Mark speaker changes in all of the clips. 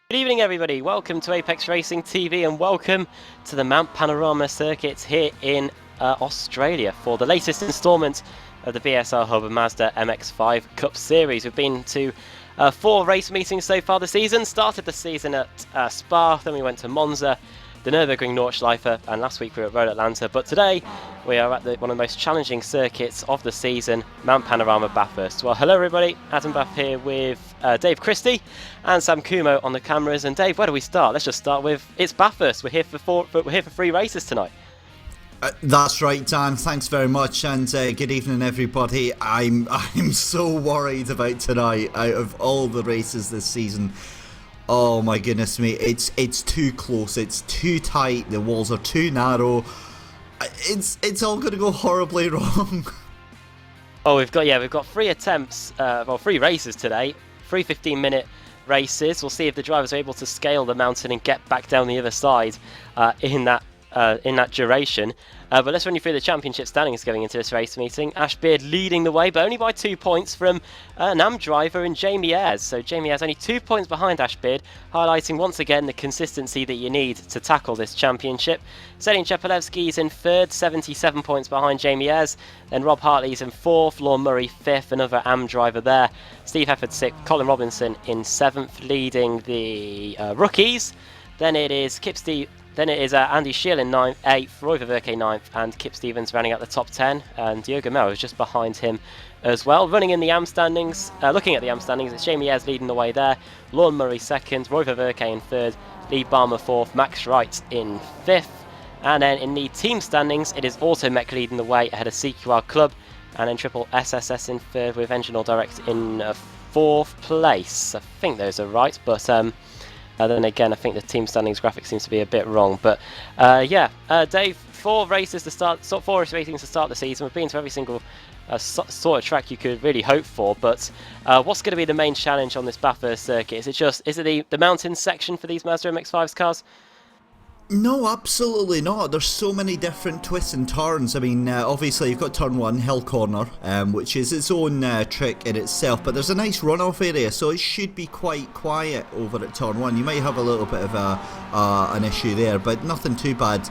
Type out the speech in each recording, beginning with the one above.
Speaker 1: Good evening everybody, welcome to Apex Racing TV and welcome to the Mount Panorama circuit here in Australia for the latest instalment of the BSR Hub and Mazda MX-5 Cup Series. We've been to 4 race meetings so far this season. Started the season at Spa, then we went to Monza, the Nürburgring Nordschleife, and last week we were at Road Atlanta. But today we are at one of the most challenging circuits of the season, Mount Panorama Bathurst. Well, hello everybody, Adam Bath here with Dave Christie and Sam Kumo on the cameras. And Dave, where do we start? Let's just start with it's Bathurst. We're here for 3 races tonight.
Speaker 2: That's right, Dan. Thanks very much, and good evening, everybody. I'm so worried about tonight. Out of all the races this season, oh my goodness me, it's too close. It's too tight. The walls are too narrow. It's all going to go horribly wrong.
Speaker 1: Oh, we've got 3 attempts. 3 races today. 3 15-minute races. We'll see if the drivers are able to scale the mountain and get back down the other side in that duration. But let's run you through the championship standings going into this race meeting. Ash Beard leading the way, but only by 2 points from an AM driver in Jamie Ayres. So Jamie Ayres only 2 points behind Ash Beard, highlighting once again the consistency that you need to tackle this championship. Selin Chepelevsky's in 3rd, 77 points behind Jamie Ayres. Then Rob Hartley's in 4th, Lorne Murray 5th, another AM driver there. Steve Hefford 6th, Colin Robinson in 7th, leading the rookies. Then it is Andy Scheel in 8th, Roy Ververke 9th, and Kip Stevens rounding out the top 10. And Diogo Mel is just behind him as well. Running in the AM standings, looking at the AM standings, it's Jamie Ayres leading the way there. Lorne Murray 2nd, Roy Ververke in 3rd, Lee Barmer 4th, Max Wright in 5th. And then in the team standings, it is Automech leading the way ahead of CQR Club. And then Triple SSS in 3rd with Engine All Direct in 4th place. I think those are right, but then again, I think the team standings graphic seems to be a bit wrong. But Dave, 4 races to start, 4 race ratings to start the season. We've been to every single sort of track you could really hope for. But what's going to be the main challenge on this Bathurst circuit? Is it the mountain section for these Mazda MX-5's cars?
Speaker 2: No, absolutely not. There's so many different twists and turns. I mean, obviously you've got turn 1, hill corner, which is its own trick in itself, but there's a nice runoff area, so it should be quite quiet over at turn 1. You might have a little bit of an issue there, but nothing too bad.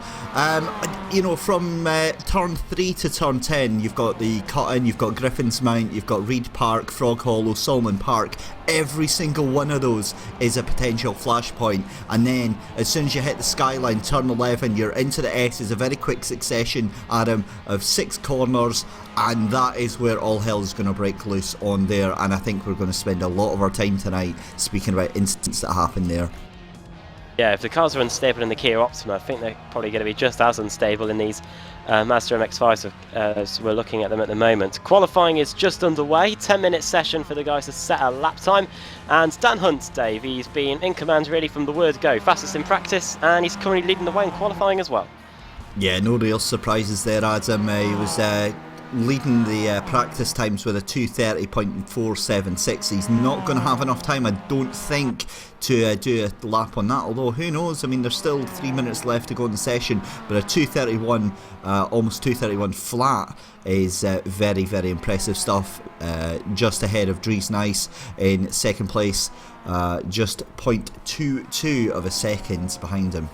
Speaker 2: From turn 3 to turn 10, you've got the cut-in, you've got Griffin's Mount, you've got Reed Park, Frog Hollow, Solomon Park. Every single one of those is a potential flashpoint, and then as soon as you hit the skyline, turn 11, you're into the S's, a very quick succession, Adam, of 6 corners, and that is where all hell is going to break loose on there. And I think we're going to spend a lot of our time tonight speaking about incidents that happen there.
Speaker 1: Yeah, if the cars are unstable in the Kia Optima, I think they're probably going to be just as unstable in these Mazda MX-5s as we're looking at them at the moment. Qualifying is just underway, 10-minute session for the guys to set a lap time. And Dan Hunt, Dave, he's been in command really from the word go. Fastest in practice, and he's currently leading the way in qualifying as well.
Speaker 2: Yeah, no real surprises there, Adam. He was leading the practice times with a 2:30.476. He's not going to have enough time, I don't think, to do a lap on that, although who knows. I mean, there's still 3 minutes left to go in the session, but a 2:31, almost 2:31 flat is very, very impressive stuff. Just ahead of Dries Nice in 2nd place, just 0.22 of a second behind him.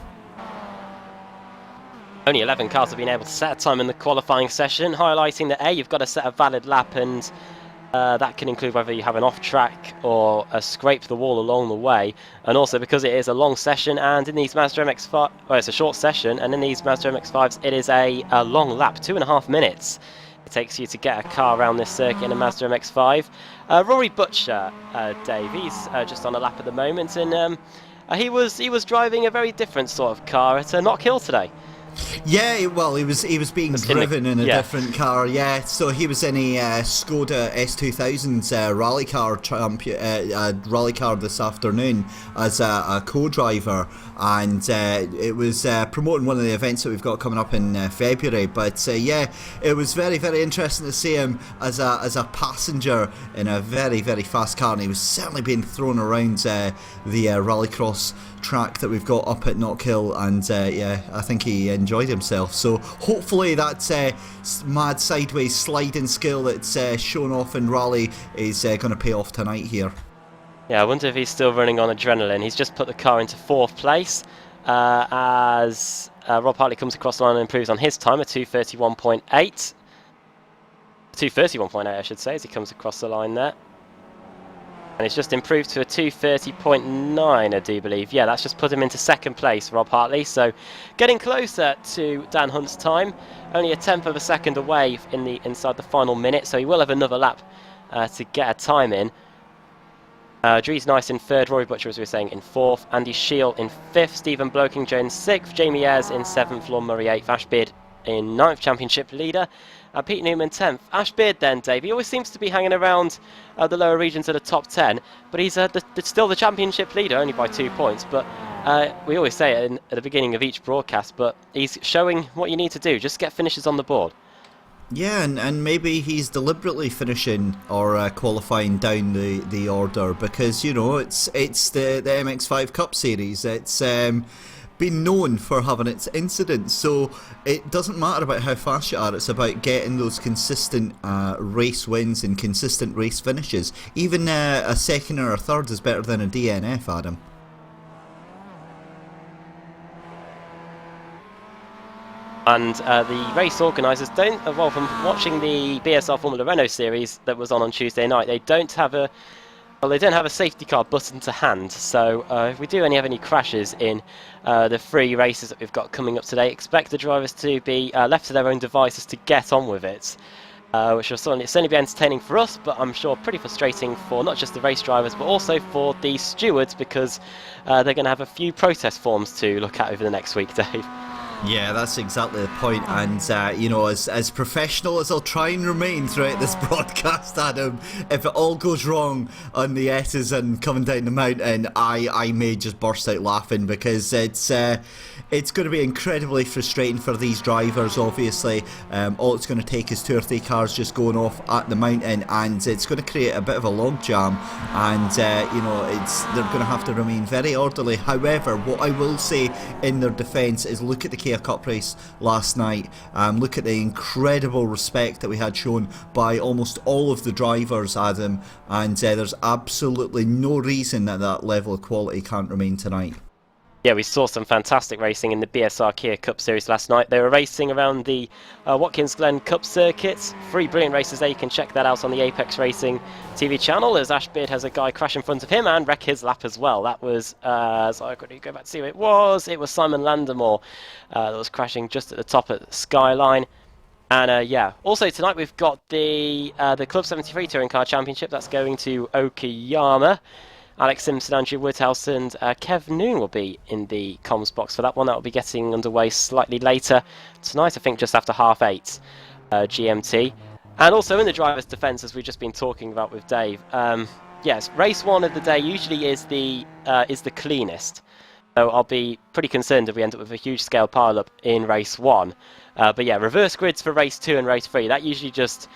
Speaker 1: Only 11 cars have been able to set a time in the qualifying session, highlighting that you've got to set a valid lap, and that can include whether you have an off-track or a scrape the wall along the way. And also because it is a long session, and in these Mazda MX-5, it's a short session, and in these Mazda MX-5s it is a long lap, 2.5 minutes. It takes you to get a car around this circuit in a Mazda MX-5. Rory Butcher, Dave, he's just on a lap at the moment, and he was driving a very different sort of car at Knock Hill today.
Speaker 2: Yeah, well, he was being driven in a different car. Yeah, so he was in a Skoda S2000's rally car this afternoon as a co-driver, and it was promoting one of the events that we've got coming up in February. But yeah, it was very, very interesting to see him as a passenger in a very, very fast car, and he was certainly being thrown around the rallycross track that we've got up at Knock Hill, and yeah, I think he enjoyed himself. So hopefully that mad sideways sliding skill that's shown off in rally is going to pay off tonight here.
Speaker 1: Yeah, I wonder if he's still running on adrenaline. He's just put the car into 4th place as Rob Hartley comes across the line and improves on his time, a 2:31.8. 2:31.8, I should say, as he comes across the line there. And he's just improved to a 2:30.9, I do believe. Yeah, that's just put him into 2nd place, Rob Hartley. So getting closer to Dan Hunt's time, only a 1/10 of a second away inside the final minute. So he will have another lap to get a time in. Dries Nice in 3rd, Rory Butcher, as we were saying, in 4th, Andy Shiel in 5th, Stephen Bloking-Jones 6th, Jamie Ayres in 7th, Lon Murray 8th, Ashbeard in 9th, championship leader, Pete Newman 10th. Ashbeard then, Dave, he always seems to be hanging around the lower regions of the top 10, but he's still the championship leader, only by 2 points, but we always say it at the beginning of each broadcast, but he's showing what you need to do, just get finishes on the board.
Speaker 2: Yeah, and maybe he's deliberately finishing or qualifying down the order because, you know, it's the MX5 Cup series. It's been known for having its incidents, so it doesn't matter about how fast you are, it's about getting those consistent race wins and consistent race finishes. Even a 2nd or a 3rd is better than a DNF, Adam.
Speaker 1: And the race organisers don't, well, from watching the BSR Formula Renault series that was on Tuesday night, they don't have a safety car button to hand. So if we do have any crashes in the 3 races that we've got coming up today, expect the drivers to be left to their own devices to get on with it, which will certainly be entertaining for us, but I'm sure pretty frustrating for not just the race drivers but also for the stewards, because they're going to have a few protest forms to look at over the next week, Dave.
Speaker 2: Yeah, that's exactly the point, and you know, as professional as I'll try and remain throughout this broadcast, Adam, if it all goes wrong on the S's and coming down the mountain, I may just burst out laughing, because it's going to be incredibly frustrating for these drivers. Obviously, all it's going to take is 2 or 3 cars just going off at the mountain, and it's going to create a bit of a logjam, and you know, they're going to have to remain very orderly. However, what I will say in their defence is look at the Kia Cup race last night. Look at the incredible respect that we had shown by almost all of the drivers, Adam, and there's absolutely no reason that level of quality can't remain tonight.
Speaker 1: Yeah, we saw some fantastic racing in the BSR Kia Cup Series last night. They were racing around the Watkins Glen Cup circuit. 3 brilliant races there. You can check that out on the Apex Racing TV channel, as Ashbeard has a guy crash in front of him and wreck his lap as well. That was, so I couldn't go back to see who it was. It was Simon Landemore that was crashing just at the top of the skyline. And yeah, also tonight we've got the Club 73 Touring Car Championship. That's going to Okayama. Alex Simpson, Andrew Woodhouse and Kev Noon will be in the comms box for that one. That will be getting underway slightly later tonight, I think just after 8:30 GMT. And also in the driver's defence, as we've just been talking about with Dave, yes, race 1 of the day usually is the cleanest. So I'll be pretty concerned if we end up with a huge scale pile-up in race 1. But yeah, reverse grids for race 2 and race 3, that usually just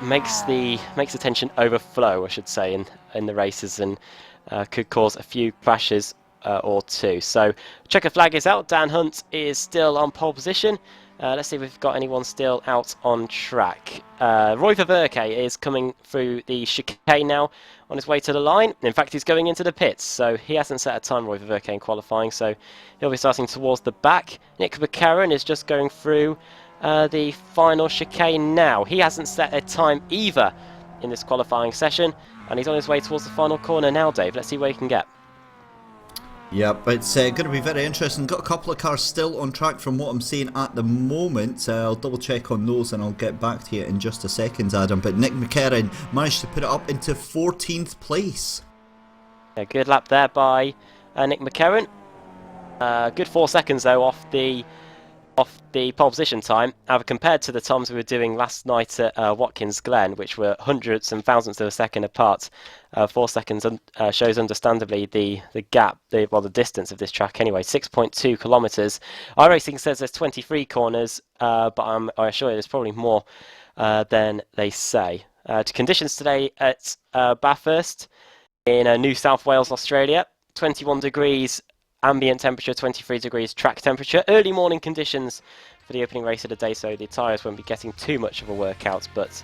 Speaker 1: makes the tension overflow, I should say, in the races, and could cause a few crashes or 2. So checker flag is out. Dan Hunt is still on pole position. Let's see if we've got anyone still out on track. Roy Ververke is coming through the chicane now on his way to the line. In fact, he's going into the pits, so he hasn't set a time, Roy Ververke, in qualifying, so he'll be starting towards the back. Nick McCarron is just going through the final chicane now. He hasn't set a time either in this qualifying session, and he's on his way towards the final corner now, Dave. Let's see where he can get.
Speaker 2: Yep, it's going to be very interesting. Got a couple of cars still on track from what I'm seeing at the moment. I'll double check on those and I'll get back to you in just a second, Adam. But Nick McCarron managed to put it up into 14th place.
Speaker 1: A good lap there by Nick McCarron. Good 4 seconds though off the pole position time. However, compared to the times we were doing last night at Watkins Glen, which were hundredths and thousandths of a second apart, 4 seconds shows understandably the gap, the distance of this track anyway, 6.2 kilometres. iRacing says there's 23 corners, but I assure you there's probably more than they say. Conditions today at Bathurst in New South Wales, Australia, 21 degrees ambient temperature, 23 degrees track temperature. Early morning conditions for the opening race of the day, so the tyres won't be getting too much of a workout. But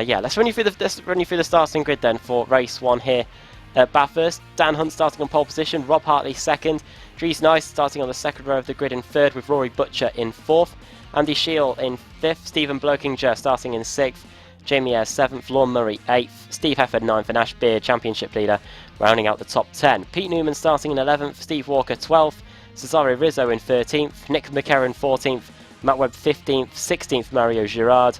Speaker 1: yeah, let's run you through the starting grid then for race 1 here at Bathurst. Dan Hunt starting on pole position, Rob Hartley second, Dries Nice starting on the second row of the grid in third with Rory Butcher in fourth, Andy Scheel in fifth, Stephen Blokinger starting in sixth, Jamie Ayres 7th, Lorne Murray 8th, Steve Hefford 9th, and Ash Beard, championship leader, rounding out the top 10. Pete Newman starting in 11th, Steve Walker 12th, Cesario Rizzo in 13th, Nick McCarron 14th, Matt Webb 15th, 16th Mario Girard,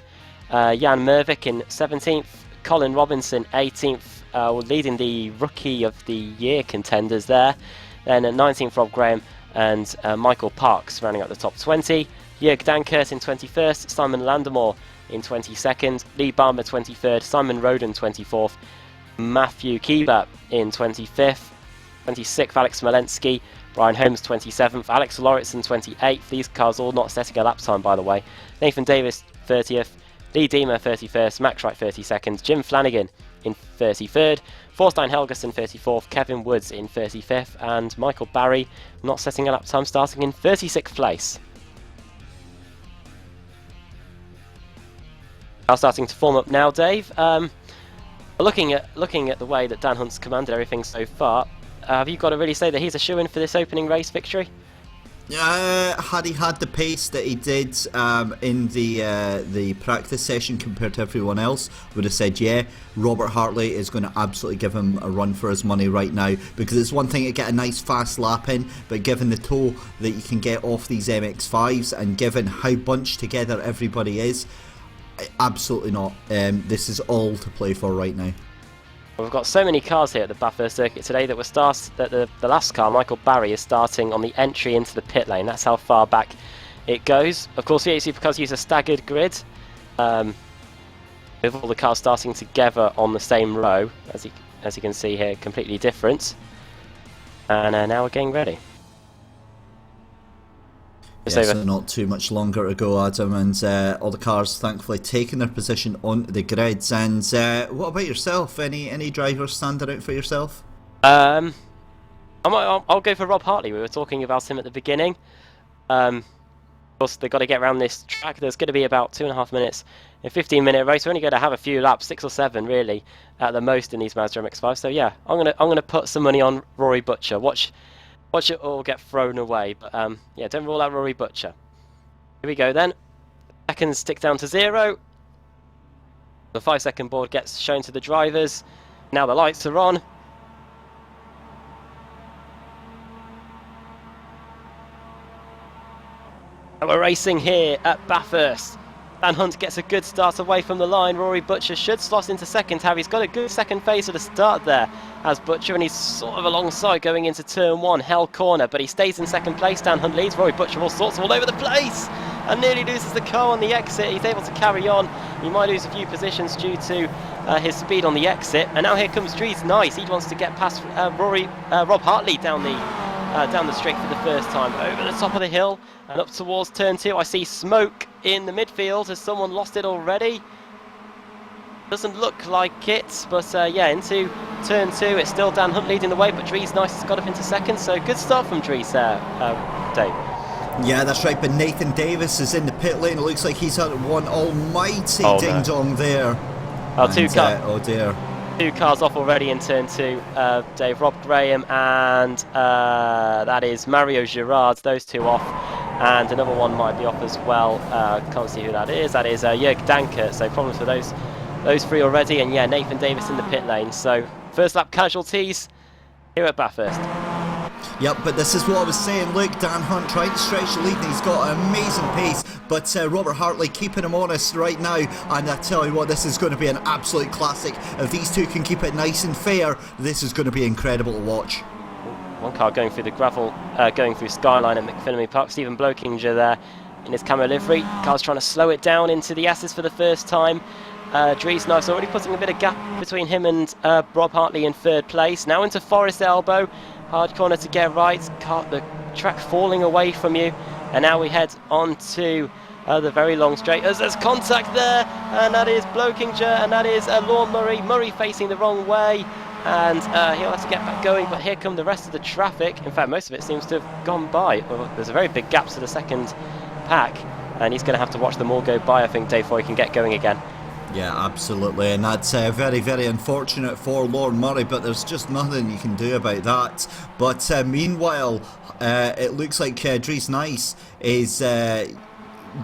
Speaker 1: Jan Mervik in 17th, Colin Robinson 18th, leading the Rookie of the Year contenders there. Then at 19th Rob Graham and Michael Parks rounding out the top 20. Jörg Dankert in 21st, Simon Landemore in 22nd, Lee Barmer 23rd, Simon Roden 24th, Matthew Keeber in 25th, 26th Alex Smolensky, Brian Holmes 27th, Alex Lauritsen 28th, these cars all not setting a lap time by the way, Nathan Davis 30th, Lee Deemer 31st, Max Wright 32nd, Jim Flanagan in 33rd, Thorstein Helgerson 34th, Kevin Woods in 35th, and Michael Barry not setting a lap time starting in 36th place. Are starting to form up now, Dave. Looking at the way that Dan Hunt's commanded everything so far, have you got to really say that he's a shoo-in for this opening race victory?
Speaker 2: Had he had the pace that he did in the practice session compared to everyone else, would have said yeah. Robert Hartley is going to absolutely give him a run for his money right now, because it's one thing to get a nice fast lap in, but given the toll that you can get off these MX-5s and given how bunched together everybody is, absolutely not. This is all to play for right now.
Speaker 1: We've got so many cars here at the Bathurst circuit today that the last car, Michael Barry, is starting on the entry into the pit lane. That's how far back it goes. Of course, the 8 Supercars use a staggered grid, with all the cars starting together on the same row, as you can see here, completely different. And now we're getting ready.
Speaker 2: Yeah, so not too much longer to go, Adam, and all the cars thankfully taking their position on the grids. And what about yourself? Any drivers standing out for yourself?
Speaker 1: I'll go for Rob Hartley. We were talking about him at the beginning. Of course, they've got to get around this track. There's going to be about 2.5 minutes in a 15-minute race. We're only going to have a few laps, 6 or 7 really, at the most in these Mazda MX-5. So yeah, I'm gonna put some money on Rory Butcher. Watch it all get thrown away, but yeah, don't rule out Rory Butcher. Here we go then. Seconds tick down to 0. The 5-second board gets shown to the drivers. Now the lights are on. And we're racing here at Bathurst. Dan Hunt gets a good start away from the line. Rory Butcher should slot into second. He's got a good second phase at the start there as Butcher, and he's sort of alongside going into turn 1, hell corner, but he stays in second place. Dan Hunt leads. Rory Butcher all sorts all over the place and nearly loses the car on the exit. He's able to carry on. He might lose a few positions due to his speed on the exit. And now here comes Dries Nice. He wants to get past Rob Hartley down the straight for the first time, over the top of the hill and up towards turn 2. I see smoke in the midfield. Has someone lost it already? Doesn't look like it, but yeah, into turn 2 it's still Dan Hunt leading the way, but Dries Nice has got up into second, so good start from Dries there, Dave.
Speaker 2: Yeah, that's right, but Nathan Davis is in the pit lane. It looks like he's had one almighty ding-dong there.
Speaker 1: Oh,
Speaker 2: oh dear.
Speaker 1: 2 cars off already in turn 2, Dave. Rob Graham and that is Mario Girard, those 2 off, and another one might be off as well. Can't see who that is. That is Jörg Dankert, so problems for those 3 already, and yeah, Nathan Davis in the pit lane. So first lap casualties here at Bathurst.
Speaker 2: Yep, but this is what I was saying. Look, Dan Hunt trying to stretch the lead, and he's got an amazing pace, but Robert Hartley keeping him honest right now, and I tell you what, this is going to be an absolute classic. If these 2 can keep it nice and fair, this is going to be incredible to watch.
Speaker 1: One car going through the gravel, going through Skyline at McPhillamy Park. Stephen Blokinger there in his camo livery. Car's trying to slow it down into the S's for the first time. Dries Nice already putting a bit of gap between him and Rob Hartley in 3rd place. Now into Forest Elbow. Hard corner to get right. The track falling away from you. And now we head on to the very long straight. As there's contact there, and that is Blokinger, and that is Lorne Murray. Murray facing the wrong way, and he'll have to get back going. But here come the rest of the traffic. In fact, most of it seems to have gone by. Well, there's a very big gap to the second pack, and he's going to have to watch them all go by, I think, Dave, before he can get going again.
Speaker 2: Yeah, absolutely, and that's very, very unfortunate for Lauren Murray, but there's just nothing you can do about that. But meanwhile, it looks like Dries Nice is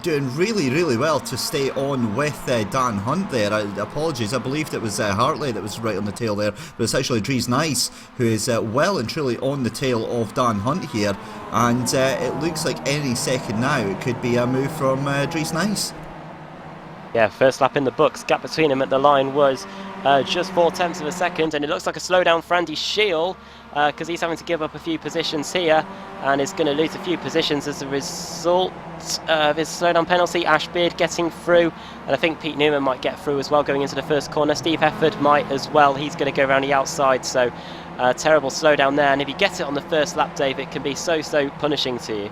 Speaker 2: doing really, really well to stay on with Dan Hunt there. Apologies, I believed it was Hartley that was right on the tail there, but it's actually Dries Nice who is well and truly on the tail of Dan Hunt here, and it looks like any second now it could be a move from Dries Nice.
Speaker 1: Yeah, first lap in the books. Gap between him at the line was just 0.4 of a second, and it looks like a slowdown for Andy Shiel because he's having to give up a few positions here and is going to lose a few positions as a result of his slowdown penalty. Ash Beard getting through, and I think Pete Newman might get through as well going into the first corner. Steve Hefford might as well. He's going to go around the outside, so terrible slowdown there. And if you get it on the first lap, Dave, it can be so punishing to you.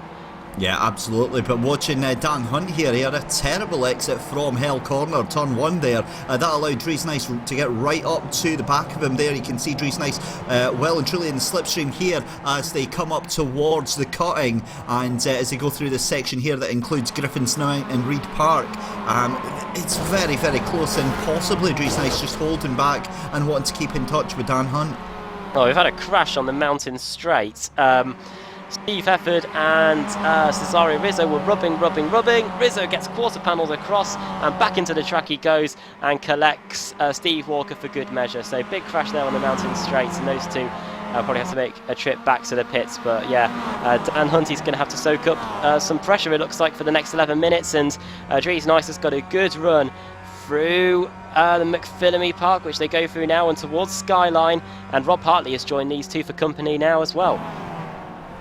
Speaker 2: Yeah, absolutely, but watching Dan Hunt here, he had a terrible exit from Hell Corner, turn 1 there. That allowed Dries Nice to get right up to the back of him there. You can see Dries Nice well and truly in the slipstream here as they come up towards the cutting, and as they go through this section here that includes Griffin's Night and Reed Park. It's very, very close, and possibly Dries Nice just holding back and wanting to keep in touch with Dan Hunt.
Speaker 1: Oh, we've had a crash on the mountain straight. Steve Hefford and Cesario Rizzo were rubbing. Rizzo gets quarter panelled across and back into the track he goes and collects Steve Walker for good measure. So big crash there on the mountain straights, and those two probably have to make a trip back to the pits. But yeah, Dan Hunt is going to have to soak up some pressure, it looks like, for the next 11 minutes. And Dries Nice has got a good run through the McPhillamy Park, which they go through now, and towards Skyline. And Rob Hartley has joined these two for company now as well.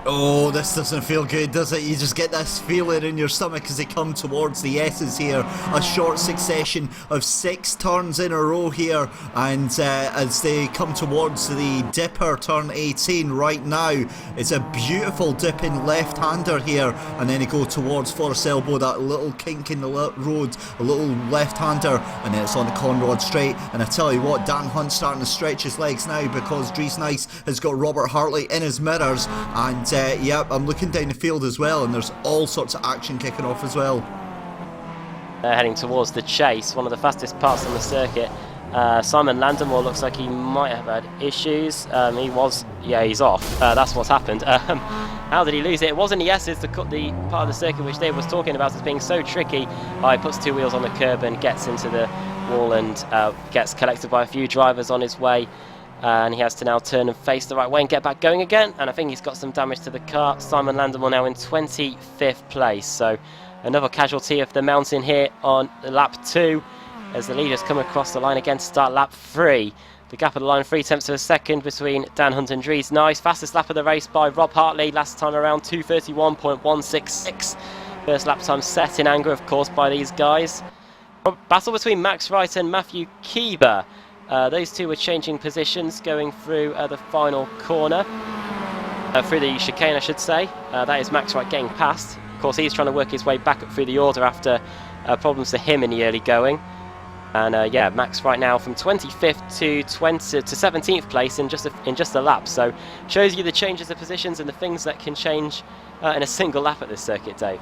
Speaker 2: Oh, this doesn't feel good, does it? You just get this feeling in your stomach as they come towards the S's here. A short succession of 6 turns in a row here, and as they come towards the dipper, turn 18 right now, it's a beautiful dipping left-hander here, and then they go towards Forest Elbow, that little kink in the road, a little left-hander, and then it's on the Conrod straight. And I tell you what, Dan Hunt's starting to stretch his legs now because Dries Nice has got Robert Hartley in his mirrors, and yeah, I'm looking down the field as well, and there's all sorts of action kicking off as well.
Speaker 1: They're heading towards the chase, one of the fastest parts on the circuit. Simon Landemore looks like he might have had issues. He's off. That's what's happened. How did he lose it? It wasn't the S's, the part of the circuit which Dave was talking about as being so tricky. He puts 2 wheels on the curb and gets into the wall and gets collected by a few drivers on his way. And he has to now turn and face the right way and get back going again. And I think he's got some damage to the car. Simon Landemore now in 25th place. So another casualty of the mountain here on lap 2 as the leaders come across the line again to start lap 3. The gap of the line, 0.3 of a second between Dan Hunt and Dries Nice. Fastest lap of the race by Rob Hartley. Last time around, 2:31.166. First lap time set in anger, of course, by these guys. Battle between Max Wright and Matthew Kieber. Those two were changing positions going through the final corner. Through the chicane, I should say. That is Max Wright getting past. Of course, he's trying to work his way back up through the order after problems for him in the early going. And yeah, Max right now from 25th to 17th place in just a lap. So shows you the changes of positions and the things that can change in a single lap at this circuit, Dave.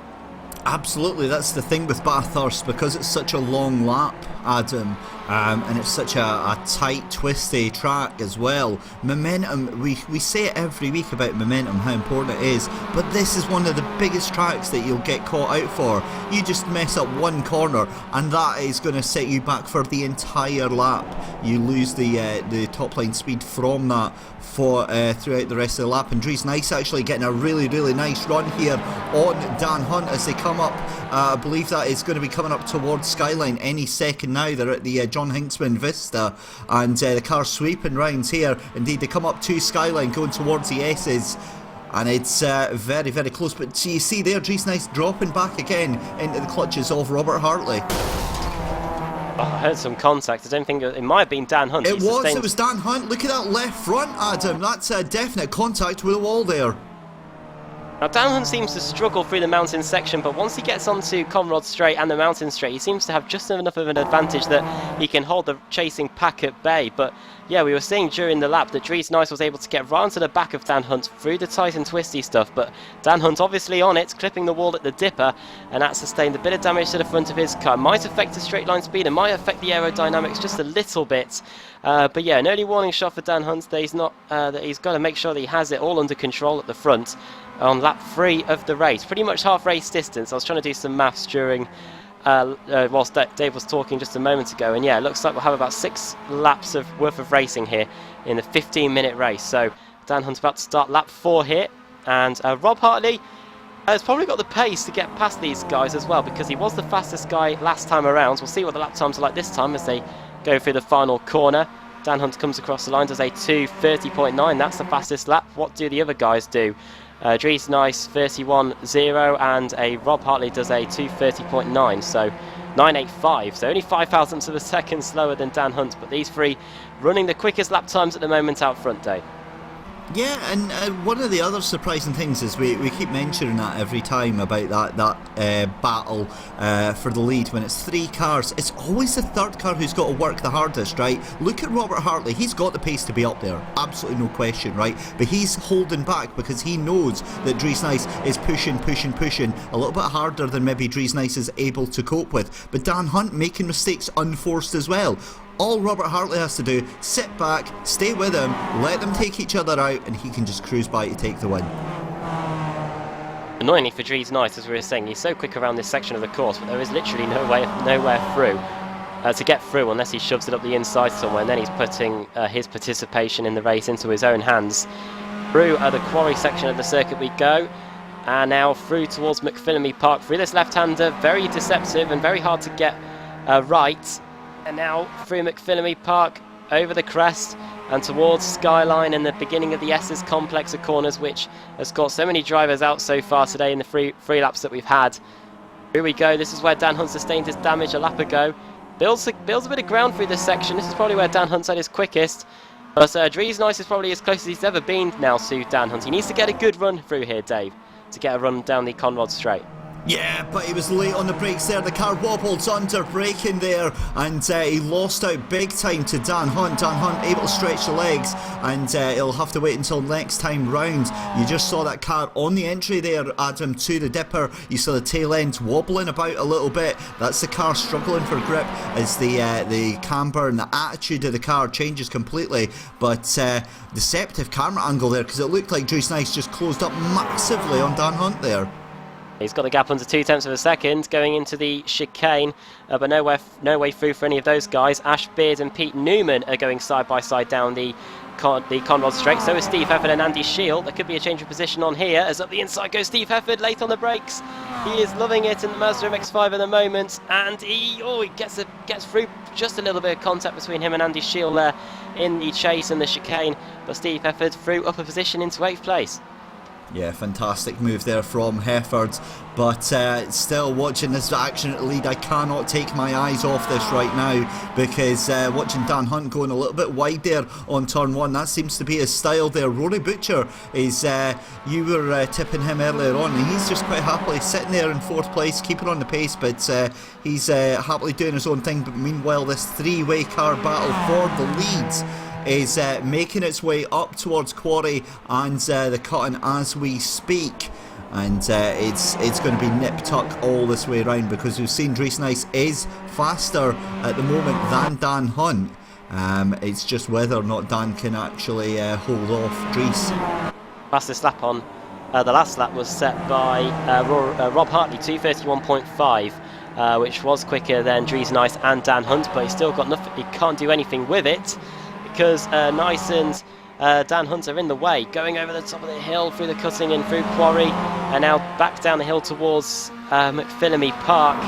Speaker 2: Absolutely, that's the thing with Bathurst, because it's such a long lap, Adam, and it's such a tight, twisty track as well. Momentum, we say it every week about momentum, how important it is, but this is one of the biggest tracks that you'll get caught out for. You just mess up one corner and that is going to set you back for the entire lap. You lose the top line speed from that for throughout the rest of the lap. And Dries Nice actually getting a really, really nice run here on Dan Hunt as they come up. I believe that is going to be coming up towards Skyline any second now. They're at the John Hinksman Vista, and the car's sweeping rounds here. Indeed, they come up to Skyline going towards the S's, and it's very, very close. But you see there, Dries Nice dropping back again into the clutches of Robert Hartley.
Speaker 1: Oh, I heard some contact. I don't think it might have been Dan Hunt.
Speaker 2: It was Dan Hunt. Look at that left front, Adam. That's a definite contact with the wall there.
Speaker 1: Now Dan Hunt seems to struggle through the mountain section, but once he gets onto Conrod Straight and the mountain straight, he seems to have just enough of an advantage that he can hold the chasing pack at bay. But yeah, we were seeing during the lap that Dries Nice was able to get right onto the back of Dan Hunt through the tight and twisty stuff, but Dan Hunt obviously on it, clipping the wall at the dipper, and that sustained a bit of damage to the front of his car. Might affect the straight line speed and might affect the aerodynamics just a little bit. But yeah, an early warning shot for Dan Hunt that he's got to make sure that he has it all under control at the front on lap 3 of the race. Pretty much half race distance. I was trying to do some maths during whilst Dave was talking just a moment ago, and yeah, it looks like we'll have about 6 laps worth of racing here in the 15-minute race. So Dan Hunt's about to start lap 4 here, and Rob Hartley has probably got the pace to get past these guys as well, because he was the fastest guy last time around. We'll see what the lap times are like this time as they go through the final corner. Dan Hunt comes across the line, does a 2:30.9. That's the fastest lap. What do the other guys do? Dries Nice 31.0 and a Rob Hartley does a 2:30.9, so 9.85, so only 5 thousandths of a second slower than Dan Hunt, but these three running the quickest lap times at the moment out front, Dave.
Speaker 2: Yeah, and one of the other surprising things is we keep mentioning that every time about that battle for the lead. When it's 3 cars, it's always the third car who's got to work the hardest, right? Look at Robert Hartley, he's got the pace to be up there, absolutely no question, right? But he's holding back because he knows that Dries Nice is pushing a little bit harder than maybe Dries Nice is able to cope with. But Dan Hunt making mistakes unforced as well. All Robert Hartley has to do, sit back, stay with him, let them take each other out, and he can just cruise by to take the win.
Speaker 1: Annoyingly for Dries Nice, as we were saying, he's so quick around this section of the course, but there is literally nowhere through to get through unless he shoves it up the inside somewhere, and then he's putting his participation in the race into his own hands. Through the quarry section of the circuit we go, and now through towards McPhillamy Park. Through this left-hander, very deceptive and very hard to get right. And now through McPhillamy Park, over the crest and towards Skyline and the beginning of the Esses complex of corners, which has got so many drivers out so far today in the three laps that we've had. Here we go, this is where Dan Hunt sustained his damage a lap ago. Builds a bit of ground through this section. This is probably where Dan Hunt's at his quickest. But Dries Nice is probably as close as he's ever been now to Dan Hunt. He needs to get a good run through here, Dave, to get a run down the Conrod Straight.
Speaker 2: Yeah, but he was late on the brakes there. The car wobbled under braking there, and he lost out big time to Dan Hunt. Dan Hunt able to stretch the legs, and he'll have to wait until next time round. You just saw that car on the entry there, Adam, to the dipper. You saw the tail end wobbling about a little bit. That's the car struggling for grip as the camber and the attitude of the car changes completely. But deceptive camera angle there, because it looked like Dries Nice just closed up massively on Dan Hunt there.
Speaker 1: He's got the gap under 0.2 of a second going into the chicane, but no way through for any of those guys. Ash Beard and Pete Newman are going side by side down the Conrod Straight. So is Steve Hefford and Andy Shield. There could be a change of position on here, as up the inside goes Steve Hefford, late on the brakes. He is loving it in the Mazda MX-5 at the moment, and he gets through. Just a little bit of contact between him and Andy Shield there in the chase and the chicane, but Steve Hefford through up a position into 8th place.
Speaker 2: Yeah, fantastic move there from Hefford, but still watching this action at the lead, I cannot take my eyes off this right now, because watching Dan Hunt going a little bit wide there on turn 1, that seems to be his style there. Rory Butcher is, you were tipping him earlier on, and he's just quite happily sitting there in 4th place, keeping on the pace, but he's happily doing his own thing. But meanwhile, this 3-way car battle for the leads is making its way up towards Quarry and the Cutting as we speak, and it's going to be nip-tuck all this way around, because we've seen Dries Nice is faster at the moment than Dan Hunt. It's just whether or not Dan can actually hold off Dries.
Speaker 1: Fastest lap on the last lap was set by Rob Hartley, 2:31.5, which was quicker than Dries Nice and Dan Hunt, but he's still got nothing. He can't do anything with it, because Nice and Dan Hunt are in the way, going over the top of the hill through the cutting and through Quarry, and now back down the hill towards McPhillamy Park.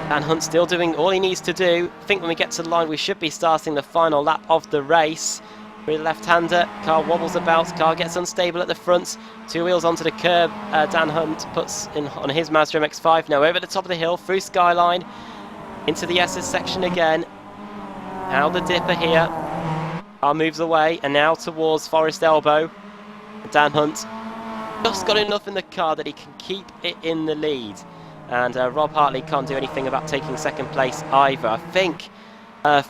Speaker 1: Dan Hunt still doing all he needs to do. I think when we get to the line we should be starting the final lap of the race. With left-hander, car wobbles about, car gets unstable at the front, 2 wheels onto the curb. Dan Hunt puts in on his Mazda MX-5, now over the top of the hill, through Skyline, into the Esses section again. Now the dipper here. Car moves away, and now towards Forest Elbow. Dan Hunt just got enough in the car that he can keep it in the lead. And Rob Hartley can't do anything about taking second place either. I think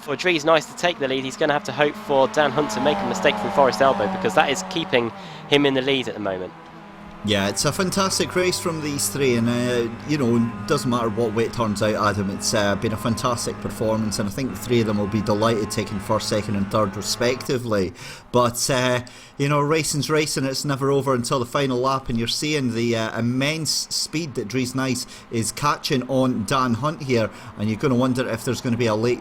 Speaker 1: for Dries Nice to take the lead, he's going to have to hope for Dan Hunt to make a mistake through Forest Elbow, because that is keeping him in the lead at the moment.
Speaker 2: Yeah, it's a fantastic race from these three, and you know, doesn't matter what way it turns out, Adam, it's been a fantastic performance, and I think the three of them will be delighted taking first, second and third respectively. But you know, racing's racing, it's never over until the final lap, and you're seeing the immense speed that Dries Nice is catching on Dan Hunt here, and you're going to wonder if there's going to be a late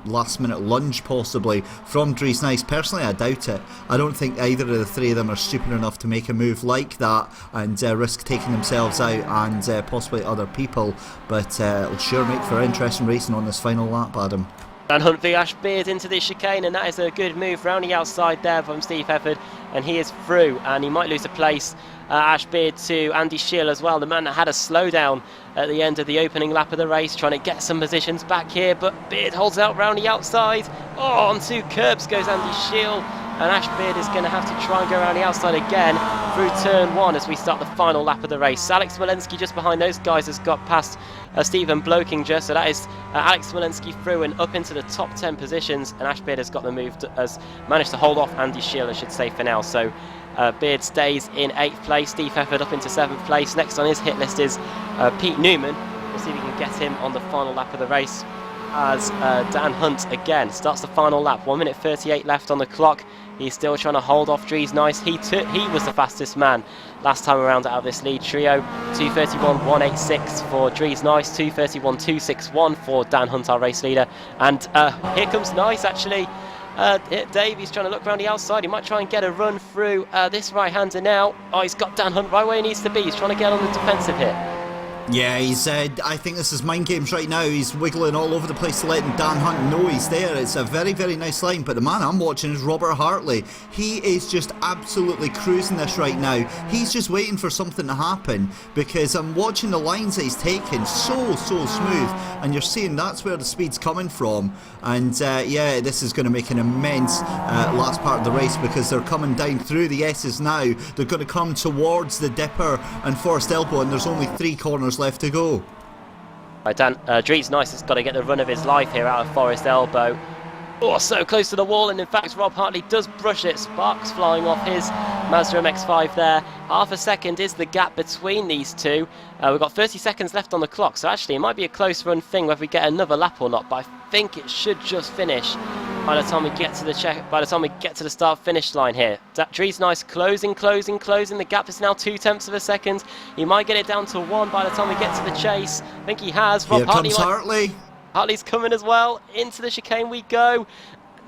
Speaker 2: last minute lunge possibly from Dries Nice. Personally, I doubt it. I don't think either of the three of them are stupid enough to make a move like that and risk taking themselves out and possibly other people, but it'll sure make for interesting racing on this final lap, Adam.
Speaker 1: Dan Hunt v Ashbeard into the chicane, and that is a good move round the outside there from Steve Hefford, and he is through, and he might lose a place. Ashbeard to Andy Shiel as well, the man that had a slowdown at the end of the opening lap of the race, trying to get some positions back here, but Beard holds out round the outside. Oh, onto curbs goes Andy Shiel, and Ashbeard is going to have to try and go around the outside again through turn one as we start the final lap of the race. Alex Smolensky just behind those guys has got past Stephen Blokinger, so that is Alex Smolensky through and up into the top 10 positions, and Ashbeard has got the move, has managed to hold off Andy Shiel, I should say, for now. So Beard stays in 8th place, Steve Hefford up into 7th place. Next on his hit list is Pete Newman. We'll see if we can get him on the final lap of the race, as Dan Hunt again starts the final lap. 1 minute 38 left on the clock. He's still trying to hold off Dries Nice. He was the fastest man last time around out of this lead trio. 2:31.186 for Dries Nice, 2:31.261 for Dan Hunt, our race leader. And here comes Nice actually. Dave, he's trying to look around the outside. He might try and get a run through this right-hander now. Oh, he's got Dan Hunt right where he needs to be. He's trying to get on the defensive hit.
Speaker 2: Yeah, he's. I think this is mind games right now. He's wiggling all over the place, letting Dan Hunt know he's there. It's a very, very nice line. But the man I'm watching is Robert Hartley. He is just absolutely cruising this right now. He's just waiting for something to happen, because I'm watching the lines that he's taking so smooth, and you're seeing that's where the speed's coming from. And yeah, this is going to make an immense last part of the race, because they're coming down through the S's now. They're going to come towards the Dipper and Forest Elbow, and there's only 3 corners left to go.
Speaker 1: Right, Dan, Dries Nice has got to get the run of his life here out of Forest Elbow. Oh, so close to the wall, and in fact Rob Hartley does brush it. Sparks flying off his Mazda MX-5 there. Half a second is the gap between these two. We've got 30 seconds left on the clock, so actually it might be a close run thing whether we get another lap or not, but I think it should just finish by the time we get to the start-finish line here. Dries Nice closing. The gap is now 0.2 of a second. He might get it down to 1 by the time we get to the chase. I think he has.
Speaker 2: Here comes Hartley.
Speaker 1: Hartley's coming as well. Into the chicane we go.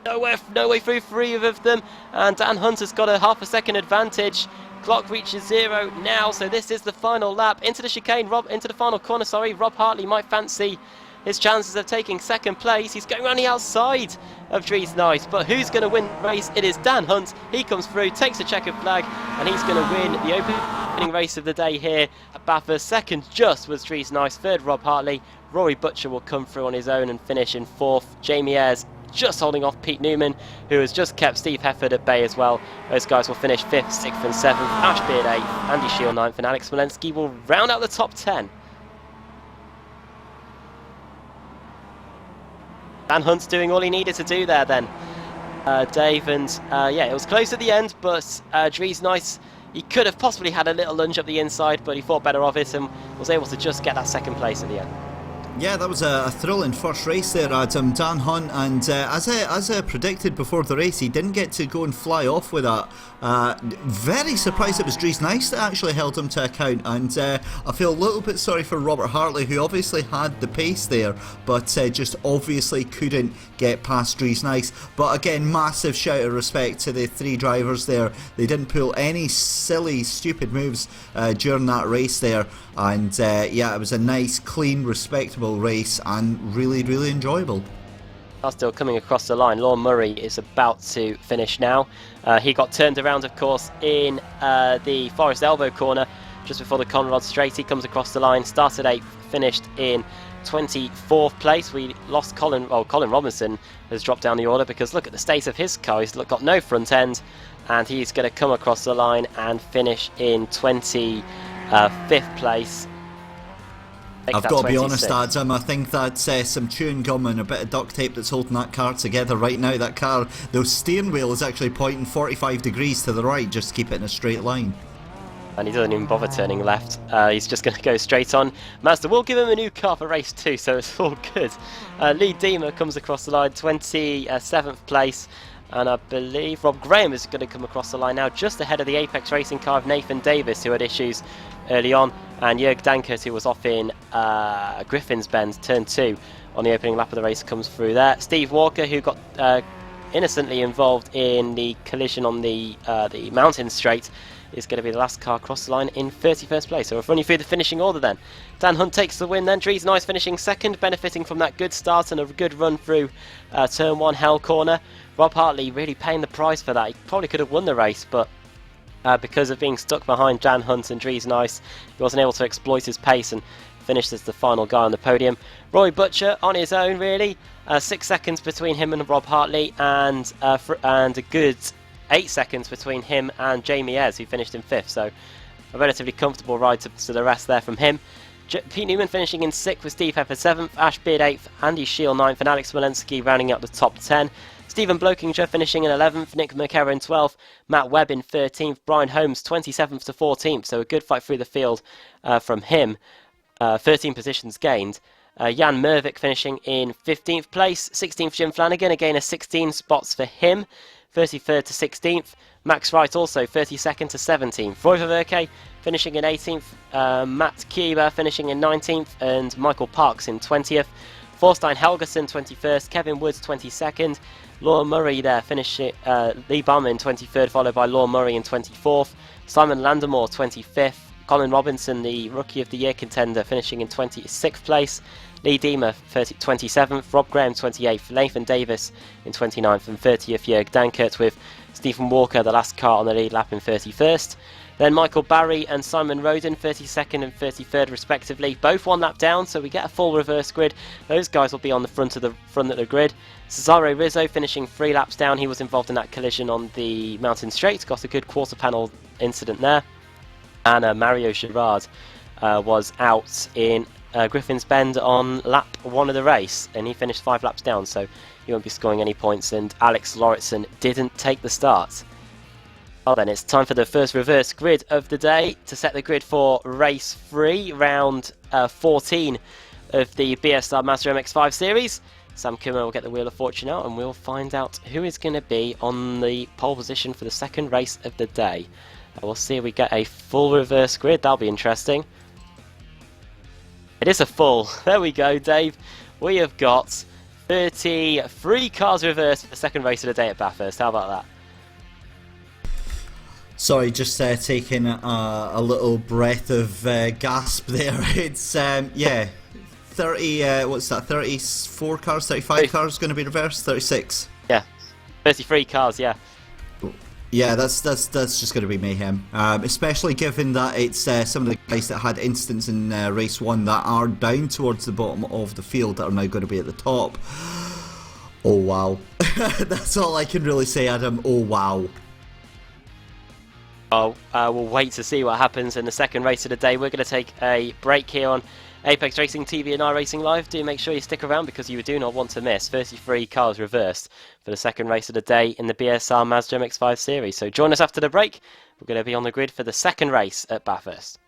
Speaker 1: No way through 3 of them. And Dan Hunt has got a half a second advantage. Clock reaches 0 now, so this is the final lap. Into the chicane, into the final corner, sorry. Rob Hartley might fancy his chances of taking second place. He's going around the outside of Dries Nice, but who's going to win the race? It is Dan Hunt. He comes through, takes a checkered flag, and he's going to win the opening race of the day here at Bathurst. Second just was Dries Nice, third Rob Hartley. Rory Butcher will come through on his own and finish in 4th. Jamie Ayres just holding off Pete Newman, who has just kept Steve Hefford at bay as well. Those guys will finish 5th, 6th and 7th. Ashbeard 8th, Andy Shiel 9th, and Alex Smolensky will round out the top 10. Dan Hunt's doing all he needed to do there then, Dave, and yeah, it was close at the end, but Dries Nice, he could have possibly had a little lunge up the inside, but he thought better of it and was able to just get that second place at the end.
Speaker 2: Yeah, that was a thrilling first race there, Adam. Dan Hunt, and as I predicted before the race, he didn't get to go and fly off with that. Very surprised it was Dries Nice that actually held him to account, and I feel a little bit sorry for Robert Hartley, who obviously had the pace there, but just obviously couldn't get past Dries Nice. But again, massive shout of respect to the 3 drivers there. They didn't pull any silly, stupid moves during that race there, and yeah, it was a nice, clean, respectable race and really enjoyable.
Speaker 1: Still coming across the line. Lorne Murray is about to finish now. He got turned around, of course, in the Forest Elbow corner just before the Conrod Straight. He comes across the line, started 8th, finished in 24th place. We lost Colin Robinson has dropped down the order because look at the state of his car. He's got no front end, and he's going to come across the line and finish in 25th place.
Speaker 2: I've got to be honest, Adam, I think that's some chewing gum and a bit of duct tape that's holding that car together right now. That car, the steering wheel is actually pointing 45 degrees to the right just to keep it in a straight line.
Speaker 1: And he doesn't even bother turning left. He's just going to go straight on. Mazda will give him a new car for race 2, so it's all good. Lee Deemer comes across the line, 27th place. And I believe Rob Graham is going to come across the line now, just ahead of the Apex Racing car of Nathan Davis, who had issues early on, and Jörg Dankert, who was off in Griffin's Bend, turn 2 on the opening lap of the race, comes through there. Steve Walker, who got innocently involved in the collision on the mountain straight, is going to be the last car across the line in 31st place. So we'll run you through the finishing order then. Dan Hunt takes the win then. Dries Nice finishing second, benefiting from that good start and a good run through turn 1 hell corner. Rob Hartley really paying the price for that. He probably could have won the race, but because of being stuck behind Dan Hunt and Dries Nice, he wasn't able to exploit his pace and finished as the final guy on the podium. Roy Butcher on his own, really. 6 seconds between him and Rob Hartley, and a good 8 seconds between him and Jamie Ayres, who finished in 5th. So a relatively comfortable ride to the rest there from him. Pete Newman finishing in 6th with Steve Pepper 7th, Ash Beard 8th, Andy Shield 9th, and Alex Walensky rounding out the top 10. Stephen Blokinger finishing in 11th, Nick McKerra in 12th, Matt Webb in 13th, Brian Holmes 27th to 14th, so a good fight through the field from him. 13 positions gained. Jan Mervik finishing in 15th place, 16th Jim Flanagan, again a 16 spots for him, 33rd to 16th. Max Wright also 32nd to 17th. Roy Ververke finishing in 18th, Matt Kieber finishing in 19th, and Michael Parks in 20th. Thorstein Helgerson 21st, Kevin Woods 22nd, Laura Murray there finishing, Lee Bum in 23rd, followed by Laura Murray in 24th, Simon Landemore 25th, Colin Robinson, the Rookie of the Year contender, finishing in 26th place, Lee Deemer 27th, Rob Graham 28th, Nathan Davis in 29th, and 30th Jörg Dankert, with Stephen Walker, the last car on the lead lap, in 31st. Then Michael Barry and Simon Roden, 32nd and 33rd respectively, both 1 lap down, so we get a full reverse grid. Those guys will be on the front of the grid. Cesare Rizzo finishing 3 laps down. He was involved in that collision on the mountain straight, got a good quarter panel incident there. And Mario Girard was out in Griffin's Bend on lap 1 of the race, and he finished 5 laps down, so he won't be scoring any points. And Alex Lauritsen didn't take the start. Well then, it's time for the first reverse grid of the day to set the grid for race 3, round 14 of the BSR Mazda MX-5 series. Sam Kumo will get the Wheel of Fortune out, and we'll find out who is going to be on the pole position for the second race of the day. We'll see if we get a full reverse grid. That'll be interesting. It is a full. There we go, Dave. We have got 33 cars reversed for the second race of the day at Bathurst. How about that?
Speaker 2: Sorry, just taking a little breath of gasp there. It's, yeah, 30, what's that, 34 cars, 35 cars going to be reversed? 36?
Speaker 1: Yeah, 33 cars, yeah.
Speaker 2: Yeah, that's just going to be mayhem, especially given that it's some of the guys that had incidents in race 1 that are down towards the bottom of the field that are now going to be at the top. Oh wow. That's all I can really say, Adam. Oh wow.
Speaker 1: We'll wait to see what happens in the second race of the day. We're going to take a break here on Apex Racing TV and iRacing Live. Do make sure you stick around, because you do not want to miss 33 cars reversed for the second race of the day in the BSR Mazda MX-5 series. So join us after the break. We're going to be on the grid for the second race at Bathurst.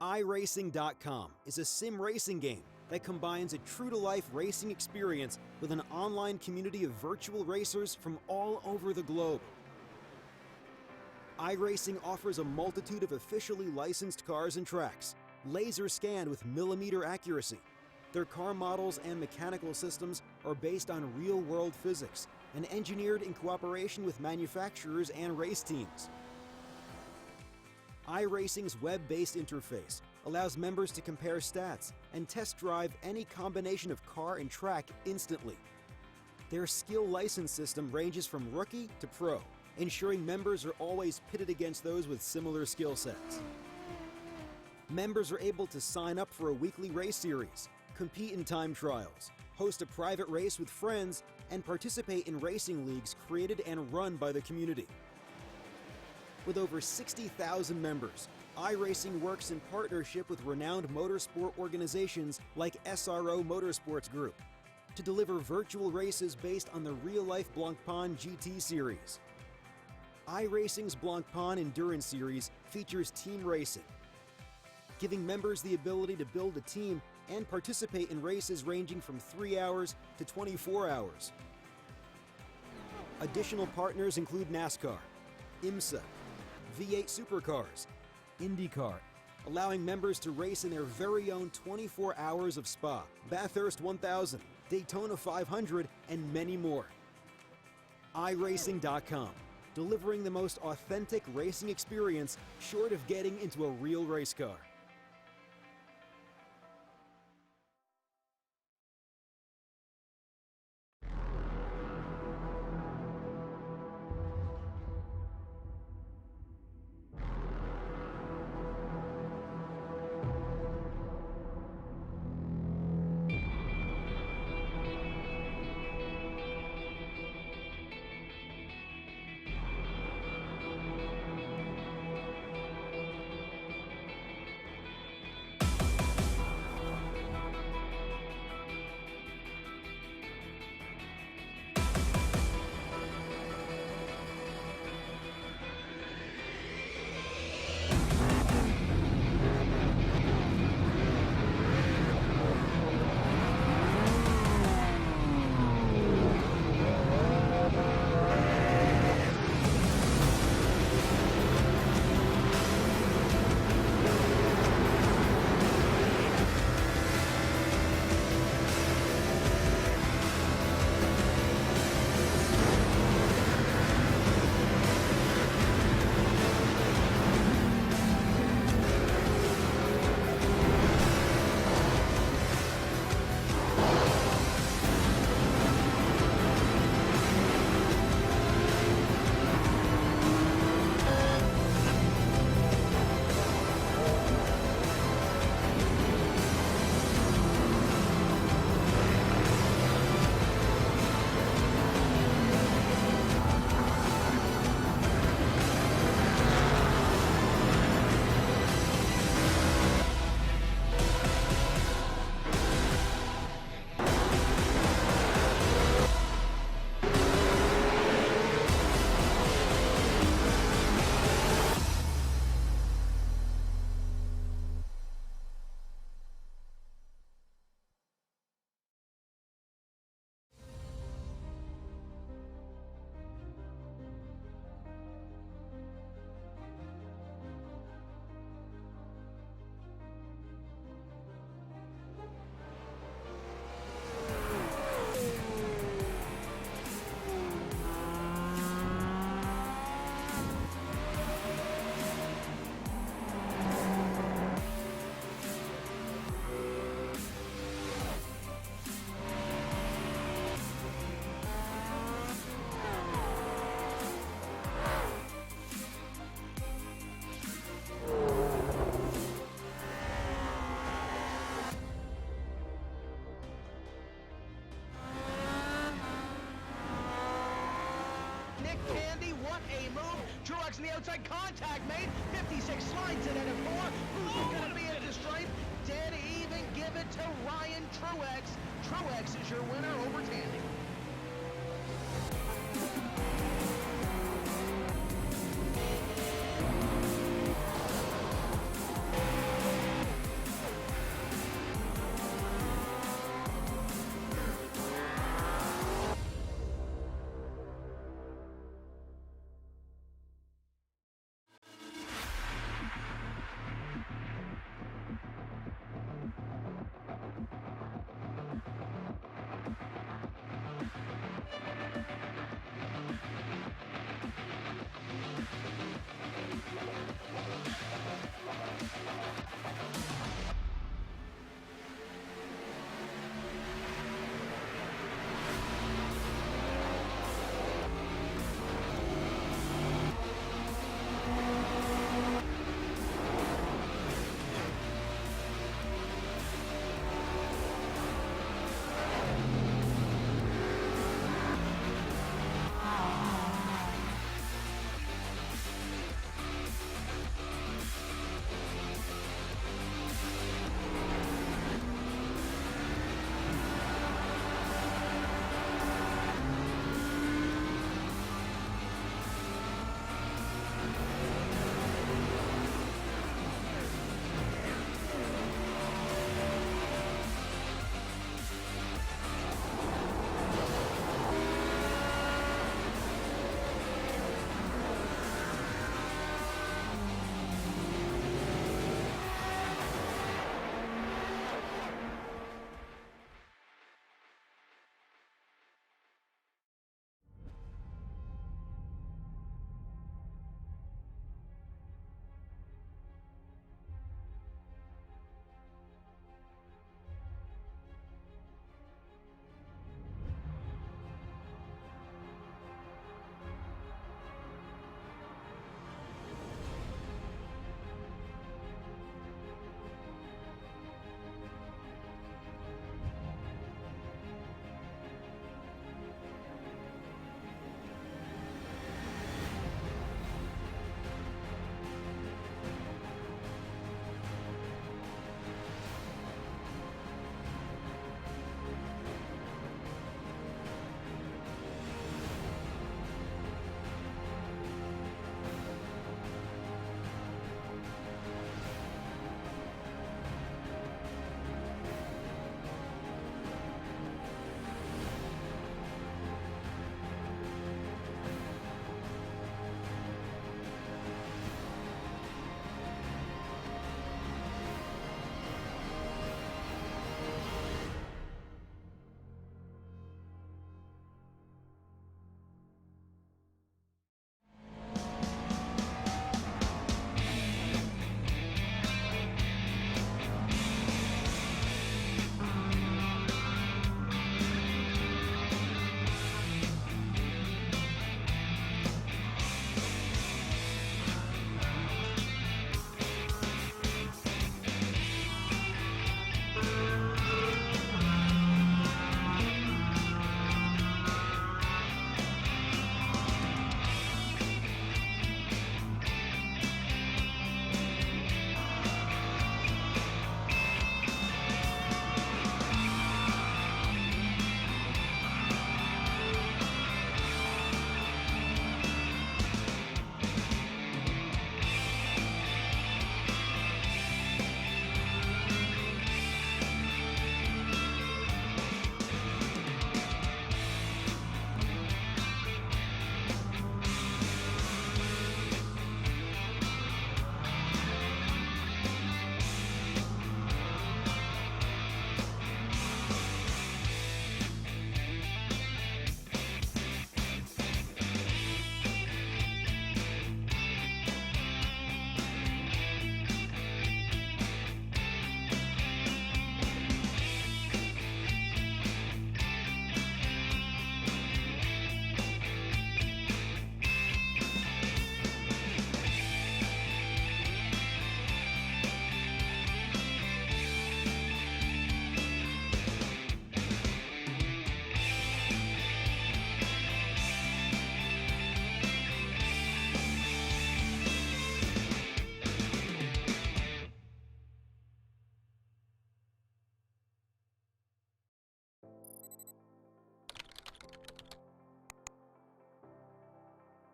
Speaker 3: iRacing.com is a sim racing game that combines a true-to-life racing experience with an online community of virtual racers from all over the globe. iRacing offers a multitude of officially licensed cars and tracks, laser scanned with millimeter accuracy. Their car models and mechanical systems are based on real-world physics and engineered in cooperation with manufacturers and race teams. iRacing's web-based interface allows members to compare stats and test drive any combination of car and track instantly. Their skill license system ranges from rookie to pro, ensuring members are always pitted against those with similar skill sets. Members are able to sign up for a weekly race series, compete in time trials, host a private race with friends, and participate in racing leagues created and run by the community. With over 60,000 members, iRacing works in partnership with renowned motorsport organizations like SRO Motorsports Group to deliver virtual races based on the real-life Blancpain GT series. iRacing's Blancpain Endurance Series features team racing, giving members the ability to build a team and participate in races ranging from 3 hours to 24 hours. Additional partners include NASCAR, IMSA, V8 Supercars, IndyCar, allowing members to race in their very own 24 hours of Spa, Bathurst 1000, Daytona 500, and many more. iRacing.com, delivering the most authentic racing experience short of getting into a real race car.
Speaker 4: Truex in the outside, contact made, 56 slides it into 4, who's going to be at the stripe, dead even, give it to Ryan Truex. Truex is your winner over Tandy.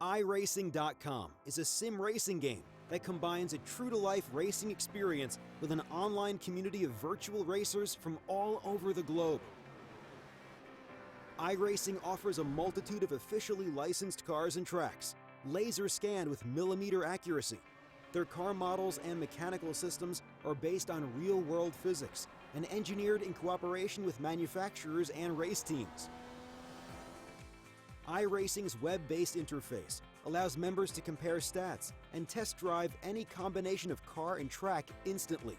Speaker 3: iRacing.com is a sim racing game that combines a true-to-life racing experience with an online community of virtual racers from all over the globe. iRacing offers a multitude of officially licensed cars and tracks, laser scanned with millimeter accuracy. Their car models and mechanical systems are based on real-world physics and engineered in cooperation with manufacturers and race teams. iRacing's web-based interface allows members to compare stats and test drive any combination of car and track instantly.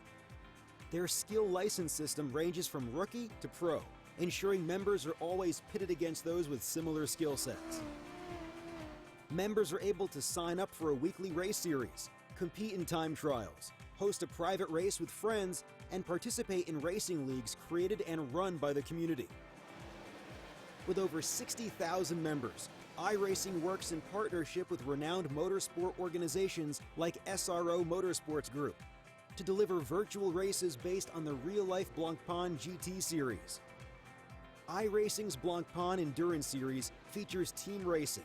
Speaker 3: Their skill license system ranges from rookie to pro, ensuring members are always pitted against those with similar skill sets. Members are able to sign up for a weekly race series, compete in time trials, host a private race with friends, and participate in racing leagues created and run by the community. With over 60,000 members, iRacing works in partnership with renowned motorsport organizations like SRO Motorsports Group to deliver virtual races based on the real-life Blancpain GT series. iRacing's Blancpain Endurance Series features team racing.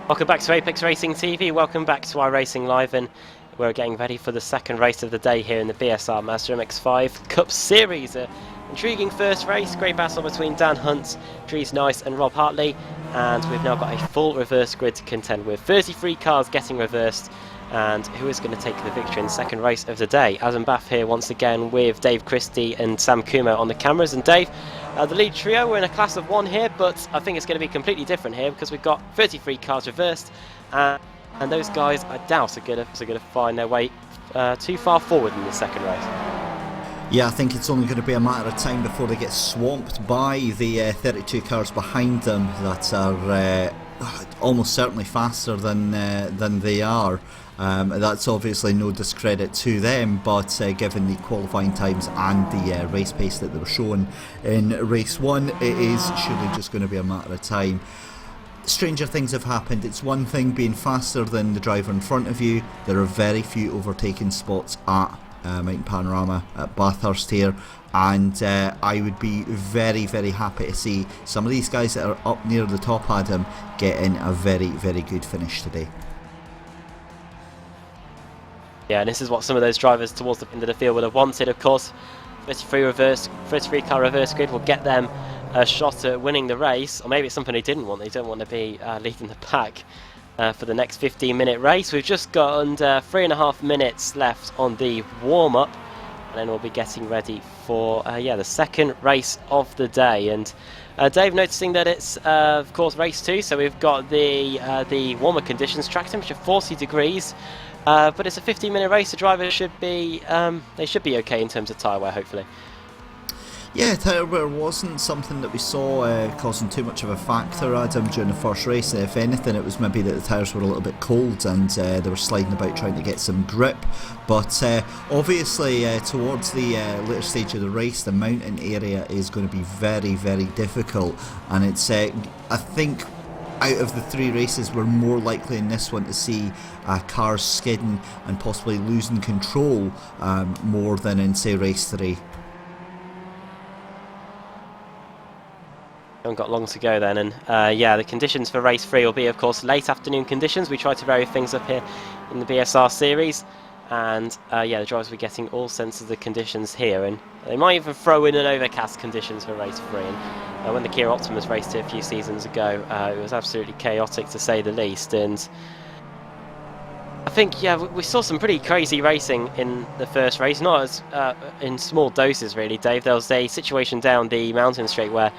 Speaker 1: Welcome back to Apex Racing TV, welcome back to iRacing Live, and we're getting ready for the second race of the day here in the BSR MX5 Cup Series. Intriguing first race, great battle between Dan Hunt, Dries Nice and Rob Hartley, and we've now got a full reverse grid to contend with. 33 cars getting reversed, and who is going to take the victory in the second race of the day? Adam Bath here once again with Dave Christie and Sam Kumo on the cameras. And Dave, the lead trio, we're in a class of one here, but I think it's going to be completely different here because we've got 33 cars reversed, and those guys, I doubt, are going to find their way too far forward in the second race.
Speaker 2: Yeah, I think it's only going to be a matter of time before they get swamped by the 32 cars behind them that are almost certainly faster than they are. That's obviously no discredit to them, but given the qualifying times and the race pace that they were showing in race 1, it is surely just going to be a matter of time. Stranger things have happened. It's one thing being faster than the driver in front of you. There are very few overtaking spots at Mountain Panorama at Bathurst here, and I would be very, very happy to see some of these guys that are up near the top, Adam, getting a very, very good finish today.
Speaker 1: Yeah, and this is what some of those drivers towards the end of the field would have wanted, of course. 33 car reverse grid will get them a shot at winning the race, or maybe it's something they didn't want. They don't want to be leading the pack for the next 15-minute race. We've just got under 3.5 minutes left on the warm-up, and then we'll be getting ready for the second race of the day. And Dave, noticing that it's of course race 2, so we've got the warmer conditions, track temperature 40 degrees, but it's a 15-minute race. The drivers should be okay in terms of tyre wear, hopefully.
Speaker 2: Yeah, tyre wear wasn't something that we saw causing too much of a factor, Adam, during the first race. If anything, it was maybe that the tyres were a little bit cold and they were sliding about trying to get some grip. But obviously towards the later stage of the race, the mountain area is going to be very, very difficult, and it's I think out of the 3 races, we're more likely in this one to see cars skidding and possibly losing control more than in, say, race 3.
Speaker 1: Haven't got long to go then, and the conditions for race 3 will be, of course, late afternoon conditions. We try to vary things up here in the BSR series, and the drivers will be getting all sense of the conditions here, and they might even throw in an overcast conditions for race 3. And when the Kia Optimus raced here a few seasons ago, it was absolutely chaotic to say the least. And I think, we saw some pretty crazy racing in the first race, not as in small doses really, Dave. There was a situation down the mountain straight where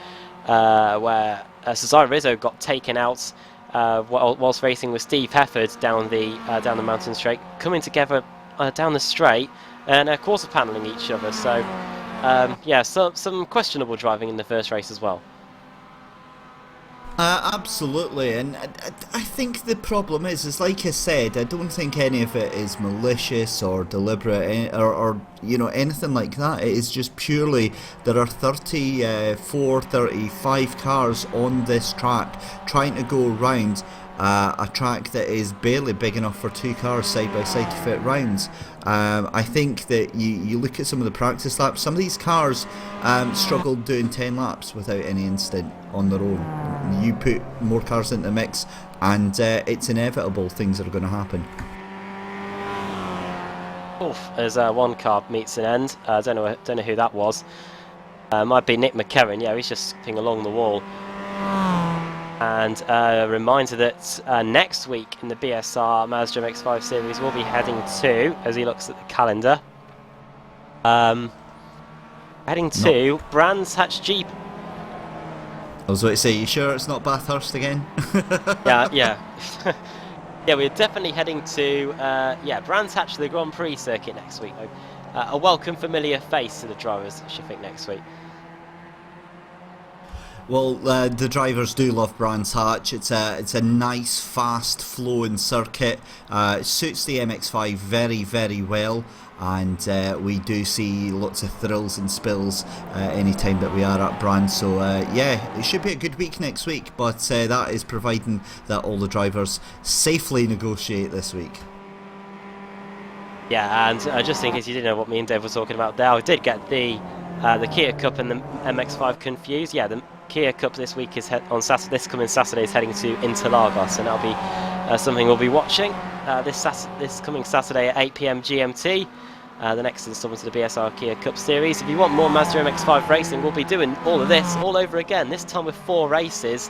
Speaker 1: Cesare Rizzo got taken out whilst racing with Steve Hefford down the mountain straight, coming together down the straight and quarter panelling each other. So some questionable driving in the first race as well.
Speaker 2: Absolutely, and I think the problem is like I said, I don't think any of it is malicious or deliberate or anything like that. It is just purely there are 34, 35 cars on this track trying to go around a track that is barely big enough for 2 cars side by side to fit rounds. I think that you look at some of the practice laps, some of these cars struggled doing 10 laps without any incident on their own. You put more cars into the mix and it's inevitable things are going to happen.
Speaker 1: Oof, as one car meets an end. I don't know who that was. Might be Nick McKerran. Yeah, he's just skipping along the wall. And a reminder that next week in the BSR Mazda MX-5 series we'll be heading to, as he looks at the calendar, heading to Brands Hatch Jeep.
Speaker 2: I was about to say, you sure it's not Bathurst again?
Speaker 1: Yeah. Yeah, we're definitely heading to Brands Hatch, the Grand Prix circuit next week. A welcome familiar face to the drivers, I should think, next week.
Speaker 2: Well, the drivers do love Brands Hatch. It's a nice, fast flowing circuit. It suits the MX-5 very, very well, and we do see lots of thrills and spills anytime that we are at Brands. So yeah, it should be a good week next week, but that is providing that all the drivers safely negotiate this week. Yeah, and just in case you didn't know what me and Dave were talking about there, I did get the Kia Cup and the MX-5 confused. Yeah, the Kia Cup this week is on Saturday. This coming Saturday is heading to Interlagos, and that'll be something we'll be watching this coming Saturday at 8 PM GMT. The next instalment of the BSR Kia Cup Series. If you want more Mazda MX-5 racing, we'll be doing all of this all over again. This time with 4 races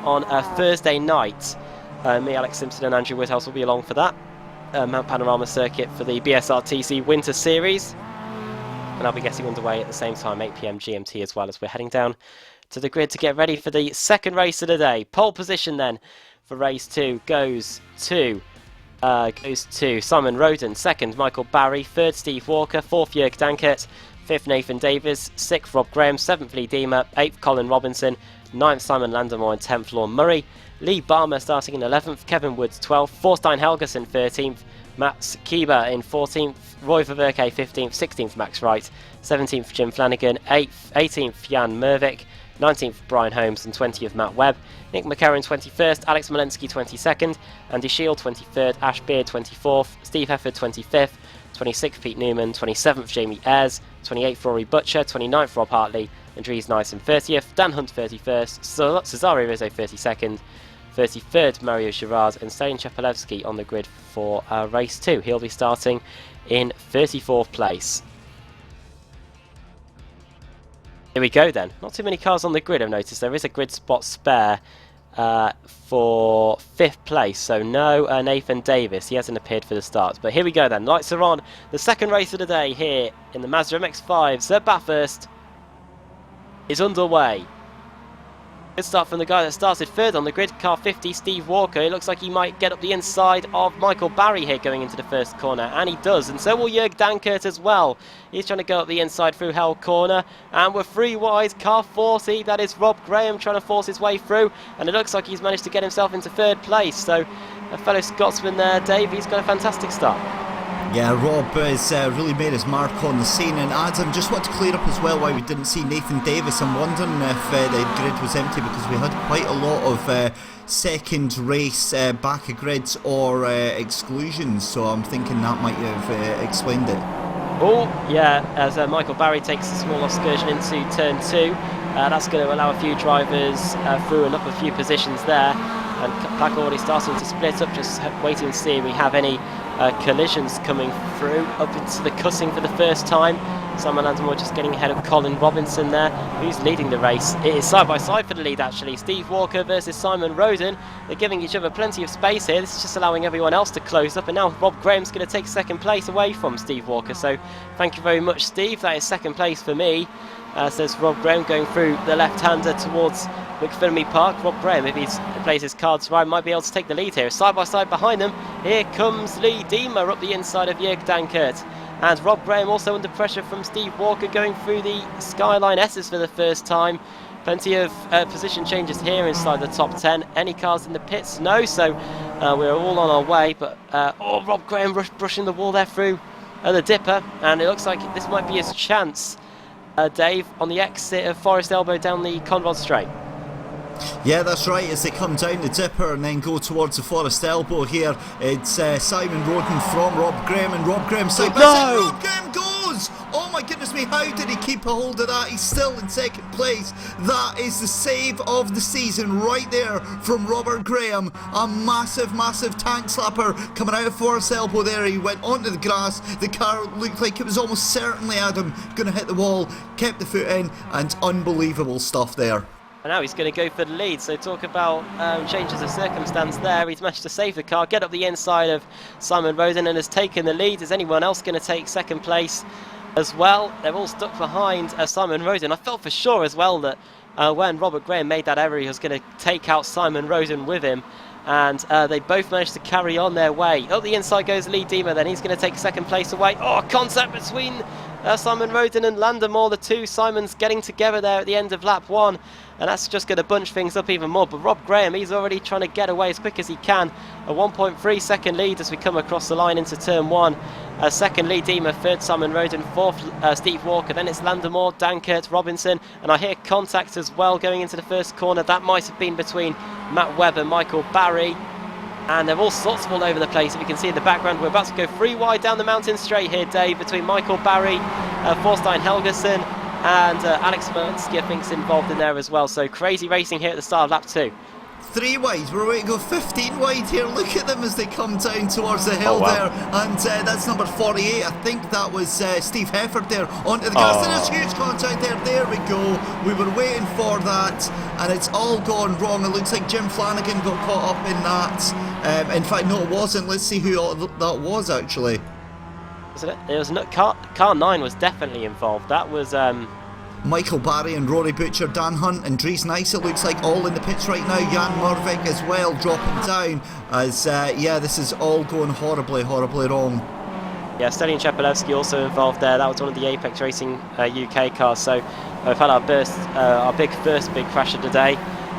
Speaker 2: on a Thursday night. Me, Alex Simpson, and Andrew Woodhouse will be along for that. Mount Panorama circuit for the BSR TC Winter Series, and I'll be getting underway at the same time, 8 PM GMT, as well as we're heading down to the grid to get ready for the second race of the day. Pole position then for race 2 goes to Simon Roden, 2nd Michael Barry, 3rd Steve Walker, 4th Jörg Dankert, 5th Nathan Davis, 6th Rob Graham, 7th Lee Deemer, 8th Colin Robinson, 9th Simon Landemore, and 10th Lorne Murray. Lee Barmer starting in 11th, Kevin Woods 12th, Forstein Helgerson 13th, Mats Kieber in 14th, Roy Ververke 15th, 16th Max Wright, 17th Jim Flanagan, 18th Jan Mervik, 19th Brian Holmes, and 20th Matt Webb. Nick McKerran 21st, Alex Malensky 22nd, Andy Shield 23rd, Ash Beard 24th, Steve Hefford 25th, 26th Pete Newman, 27th Jamie Ayres, 28th Rory Butcher, 29th Rob Hartley, Andreas Nice in 30th, Dan Hunt 31st, Cesario Rizzo 32nd, 33rd Mario Girard, and Stalin Chepelevsky on the grid for race 2. He'll be starting in 34th place. Here we go then. Not too many cars on the grid, I've noticed. There is a grid spot spare for 5th place, so no Nathan Davis. He hasn't appeared for the start. But here we go then. Lights are on. The second race of the day here in the Mazda MX-5 at Bathurst is underway. Good start from the guy that started 3rd on the grid, car 50, Steve Walker. It looks like he might get up the inside of Michael Barry here going into the first corner, and he does, and so will Jörg Dankert as well. He's trying to go up the inside through Hell Corner, and we're 3 wide, car 40, that is Rob Graham trying to force his way through, and it looks like he's managed to get himself into 3rd place, so a fellow Scotsman there, Dave, he's got a fantastic start. Yeah, Rob has really made his mark on the scene, and Adam, just want to clear up as well why we didn't see Nathan Davis. I'm wondering if the grid was empty because we had quite a lot of second race back of grids or exclusions, so I'm thinking that might have explained it.
Speaker 1: Oh, yeah, as Michael Barry takes a small excursion into turn 2, that's going to allow a few drivers through and up a few positions there, and Pack already starting to split up, just waiting to see if we have any collisions coming through up into the cutting for the first time. Simon Landemore just getting ahead of Colin Robinson there, who's leading the race. It is side by side for the lead actually. Steve Walker versus Simon Roden. They're giving each other plenty of space here. This is just allowing everyone else to close up, and now Rob Graham's going to take 2nd place away from Steve Walker. So thank you very much, Steve. That is 2nd place for me. Says Rob Graham going through the left-hander towards McPhillamy Park. Rob Graham, if he plays his cards right, might be able to take the lead here. Side by side behind them, here comes Lee Deemer up the inside of Jörg Dankert. And Rob Graham also under pressure from Steve Walker going through the Skyline S's for the first time. Plenty of position changes here inside the top 10. Any cars in the pits? No, so we're all on our way. But Rob Graham brushing the wall there through the dipper, and it looks like this might be his chance, Dave, on the exit of Forest Elbow down the Conrod Straight.
Speaker 2: Yeah, that's right, as they come down the dipper and then go towards the Forest Elbow here. It's Simon Roden from Rob Graham, and Rob Graham side by side. Rob Graham goes! Oh my goodness me, how did he keep a hold of that? He's still in second place. That is the save of the season right there from Robert Graham. A massive, massive tank slapper coming out of Forest Elbow there. He went onto the grass. The car looked like it was almost certainly Adam going to hit the wall. Kept the foot in, and unbelievable stuff there.
Speaker 1: And now he's going to go for the lead, so talk about changes of circumstance there. He's managed to save the car, get up the inside of Simon Roden, and has taken the lead. Is anyone else going to take second place as well? They're all stuck behind Simon Roden. I felt for sure as well that when Robert Graham made that error, he was going to take out Simon Roden with him. And they both managed to carry on their way. Up the inside goes Lee Diemer, then he's going to take second place away. Oh, contact between Simon Roden and Landemore. The two Simons getting together there at the end of lap 1. And that's just going to bunch things up even more. But Rob Graham, he's already trying to get away as quick as he can. A 1.3 second lead as we come across the line into turn 1. Second, Lee Diemer. Third, Simon Roden. Fourth, Steve Walker. Then it's Landemore, Dankert, Robinson. And I hear contact as well going into the first corner. That might have been between Matt Webb and Michael Barry. And they're all sorts of all over the place. If you can see in the background, we're about to go 3 wide down the mountain straight here, Dave, between Michael Barry, Forstein Helgersen, and Alex Smolenski, I think, is involved in there as well. So crazy racing here at the start of lap 2.
Speaker 2: 3 wide, we're going to go 15 wide here. Look at them as they come down towards the hill there. And that's number 48. I think that was Steve Hefford there onto the gas. There's huge contact there. There we go. We were waiting for that, and it's all gone wrong. It looks like Jim Flanagan got caught up in that. In fact, no, it wasn't. Let's see who that was actually.
Speaker 1: Wasn't it? It was not, car 9 was definitely involved. That was
Speaker 2: Michael Barry and Rory Butcher, Dan Hunt and Dries Nice, it looks like, all in the pits right now. Jan Murvik as well dropping down as yeah, this is all going horribly, horribly wrong.
Speaker 1: Yeah, Stelian Chepelevsky also involved there. That was one of the Apex Racing UK cars. So we've had our first big crash of the day.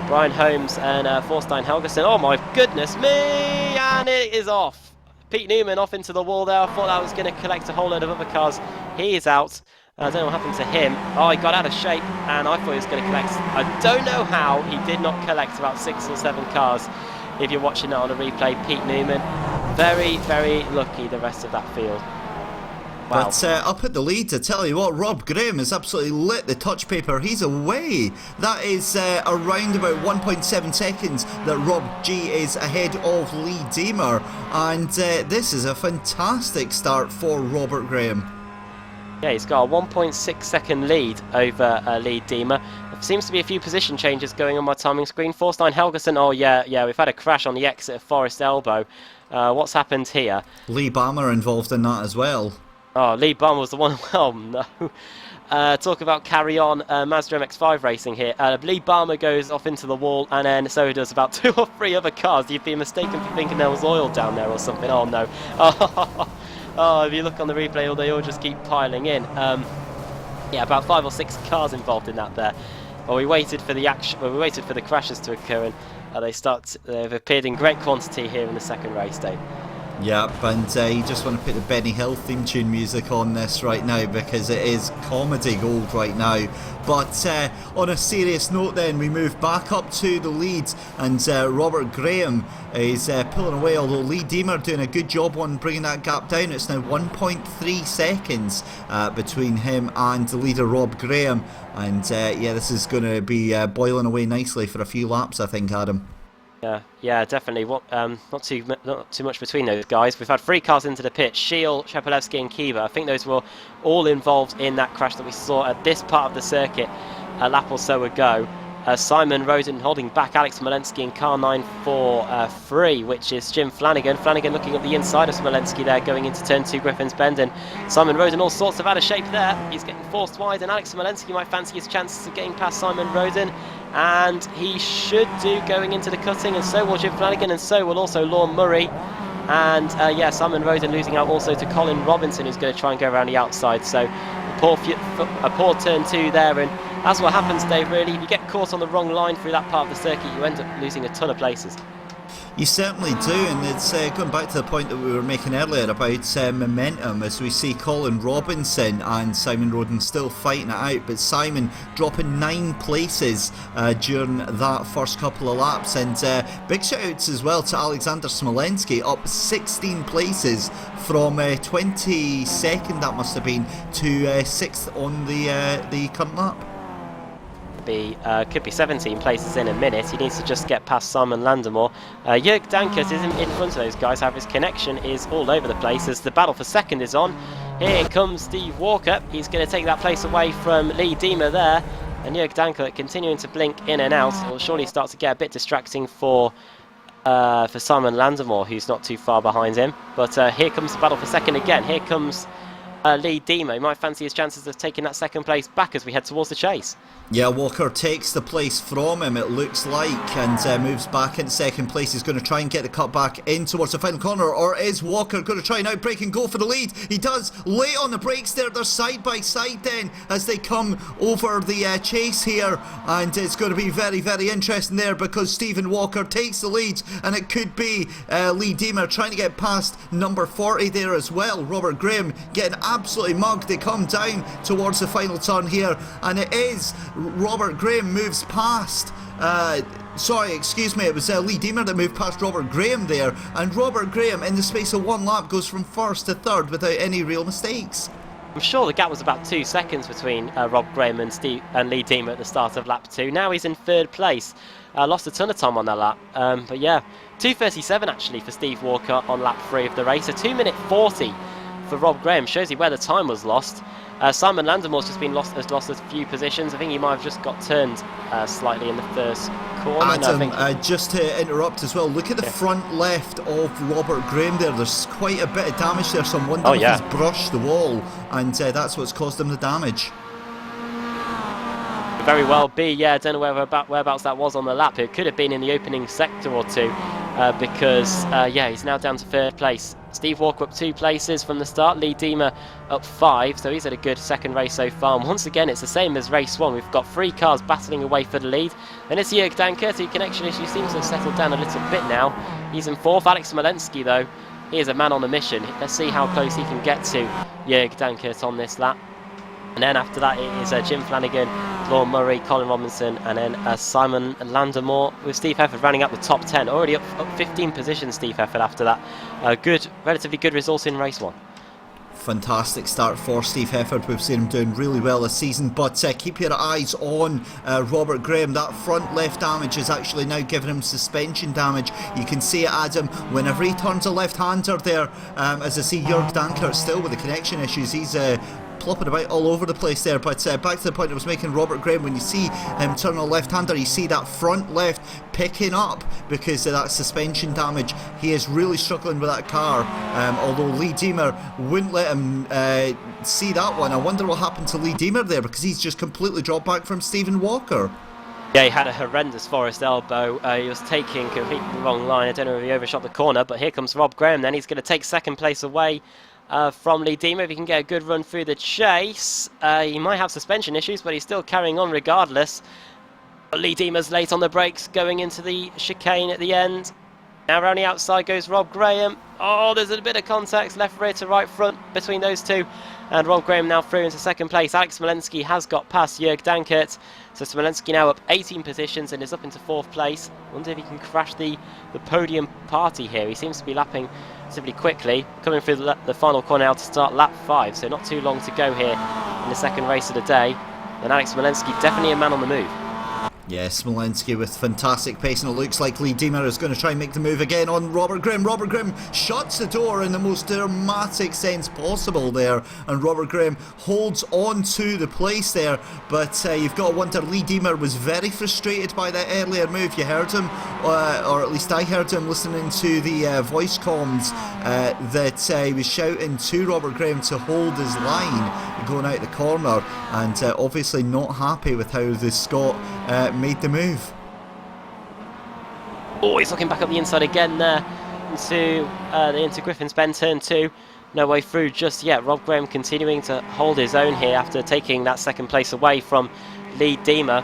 Speaker 1: Brian Holmes and Forstein Helgersen. Oh my goodness me! And it is off. Pete Newman off into the wall there. I thought that was going to collect a whole load of other cars. He is out. I don't know what happened to him. Oh, he got out of shape, and I thought he was going to collect. I don't know how he did not collect about 6 or 7 cars. If you're watching that on a replay, Pete Newman, very, very lucky the rest of that field. Wow.
Speaker 2: But up at the lead, I tell you what, Rob Graham has absolutely lit the touch paper. He's away. That is around about 1.7 seconds that Rob G is ahead of Lee Diemer. And this is a fantastic start for Robert Graham.
Speaker 1: Yeah, he's got a 1.6 second lead over Lee Diemer. There seems to be a few position changes going on my timing screen. Forstein Helgersen, oh yeah, we've had a crash on the exit of Forest Elbow. What's happened here?
Speaker 2: Lee Balmer involved in that as well.
Speaker 1: Oh, Lee Balmer was the one. Oh no. Talk about carry on Mazda MX-5 racing here. Lee Balmer goes off into the wall, and then so does about 2 or 3 other cars. You'd be mistaken for thinking there was oil down there or something. Oh no. Oh, if you look on the replay, they all just keep piling in. Yeah, about 5 or 6 cars involved in that there. Well, we waited for the action. Well, we waited for the crashes to occur, and they've appeared in great quantity here in the second race day.
Speaker 2: Yep, and you just want to put the Benny Hill theme tune music on this right now because it is comedy gold right now. But on a serious note then, we move back up to the lead, and Robert Graham is pulling away, although Lee Diemer doing a good job on bringing that gap down. It's now 1.3 seconds between him and the leader Rob Graham, and yeah, this is going to be boiling away nicely for a few laps, I think, Adam.
Speaker 1: Yeah, definitely. Not too much between those guys. We've had 3 cars into the pit: Scheel, Chepelevsky and Kiva. I think those were all involved in that crash that we saw at this part of the circuit a lap or so ago. Simon Roden holding back Alex Smolenski in car 9 for 3, which is Jim Flanagan. Flanagan looking at the inside of Smolenski there, going into turn 2 Griffin's Bend, and Simon Roden all sorts of out of shape there. He's getting forced wide, and Alex Smolenski might fancy his chances of getting past Simon Roden, and he should do going into the cutting, and so will Jim Flanagan, and so will also Lorne Murray. And yeah, Simon Roden losing out also to Colin Robinson, who's going to try and go around the outside. So a poor turn 2 there, and that's what happens, Dave, really. If you get caught on the wrong line through that part of the circuit, you end up losing a ton of places.
Speaker 2: You certainly do, and it's going back to the point that we were making earlier about momentum, as we see Colin Robinson and Simon Roden still fighting it out, but Simon dropping 9 places during that first couple of laps, and big shout outs as well to Alexander Smolenski, up 16 places from 22nd, that must have been, to 6th on the current lap.
Speaker 1: Could be 17 places in a minute. He needs to just get past Simon Landemore. Jörg Dankert is in front of those guys. However, his connection is all over the place as the battle for second is on. Here comes Steve Walker. He's going to take that place away from Lee Diemer there. And Jörg Dankert continuing to blink in and out. It will surely start to get a bit distracting for Simon Landemore, who's not too far behind him. But here comes the battle for second again. Here comes Lee Diemer. He might fancy his chances of taking that second place back as we head towards the chase.
Speaker 2: Yeah, Walker takes the place from him, it looks like, and moves back into second place. He's going to try and get the cut back in towards the final corner, or is Walker going to try and outbrake and go for the lead? He does, late on the brakes there. They're side by side then as they come over the chase here, and it's going to be very, very interesting there because Stephen Walker takes the lead, and it could be Lee Diemer trying to get past number 40 there as well. Robert Graham getting absolutely mugged. They come down towards the final turn here, and it is Robert Graham moves past, sorry, excuse me, it was Lee Diemer that moved past Robert Graham there, and Robert Graham in the space of 1 lap goes from first to third without any real mistakes.
Speaker 1: I'm sure the gap was about 2 seconds between Rob Graham and Lee Diemer at the start of lap 2. Now he's in third place. Lost a ton of time on that lap, but yeah, 2:37 actually for Steve Walker on lap 3 of the race. A 2:40 for Rob Graham, shows you where the time was lost. Simon Landemore's just has lost a few positions. I think he might have just got turned slightly in the first corner.
Speaker 2: Adam, just to interrupt as well, look at the front left of Robert Graham there. There's quite a bit of damage there, so I'm wondering if he's brushed the wall, and that's what's caused him the damage.
Speaker 1: Very well be, yeah. I don't know whereabouts that was on the lap. It could have been in the opening sector or two, because yeah, he's now down to third place. Steve Walker up 2 places from the start. Lee Diemer up 5, so he's had a good second race so far. And once again, it's the same as race 1. We've got 3 cars battling away for the lead. And it's Jörg Dankert, whose connection issue seems to have settled down a little bit now. He's in 4th. Alex Smolenski, though, he is a man on a mission. Let's see how close he can get to Jörg Dankert on this lap. And then after that it is Jim Flanagan, Lorne Murray, Colin Robinson, and then Simon Landemore, with Steve Hefford rounding up the top 10. Already up 15 positions, Steve Hefford, after that. Relatively good result in race 1.
Speaker 2: Fantastic start for Steve Hefford. We've seen him doing really well this season, but keep your eyes on Robert Graham. That front left damage is actually now giving him suspension damage. You can see it, Adam, whenever he turns a left-hander there, as I see Jörg Dankert still with the connection issues. He's plopping about all over the place there, but back to the point I was making, Robert Graham, when you see him turn a left-hander, you see that front left picking up because of that suspension damage. He is really struggling with that car, although Lee Diemer wouldn't let him see that one. I wonder what happened to Lee Diemer there, because he's just completely dropped back from Stephen Walker.
Speaker 1: Yeah, he had a horrendous Forest elbow. He was taking completely the wrong line. I don't know if he overshot the corner, but here comes Rob Graham then. He's going to take second place away from Lee Diemer. If he can get a good run through the chase, he might have suspension issues, but he's still carrying on regardless. But Lee Diemer's late on the brakes going into the chicane at the end. Now around the outside goes Rob Graham. Oh, there's a bit of contact, left rear to right front between those two. And Rob Graham now through into second place. Alex Smolenski has got past Jörg Dankert. So Smolenski now up 18 positions and is up into 4th place. Wonder if he can crash the podium party here. He seems to be lapping relatively quickly. Coming through the final corner now to start lap 5. So not too long to go here in the second race of the day. And Alex Smolenski definitely a man on the move.
Speaker 2: Yeah, Smolenski with fantastic pace, and it looks like Lee Diemer is going to try and make the move again on Robert Graham. Robert Graham shuts the door in the most dramatic sense possible there, and Robert Graham holds on to the place there, but you've got to wonder, Lee Diemer was very frustrated by that earlier move. You heard him, or at least I heard him listening to the voice comms, that he was shouting to Robert Graham to hold his line going out the corner, and obviously not happy with how the Scot made the move.
Speaker 1: Oh, he's looking back up the inside again there into Griffin's Bend turn 2. No way through just yet. Rob Graham continuing to hold his own here after taking that second place away from Lee Diemer.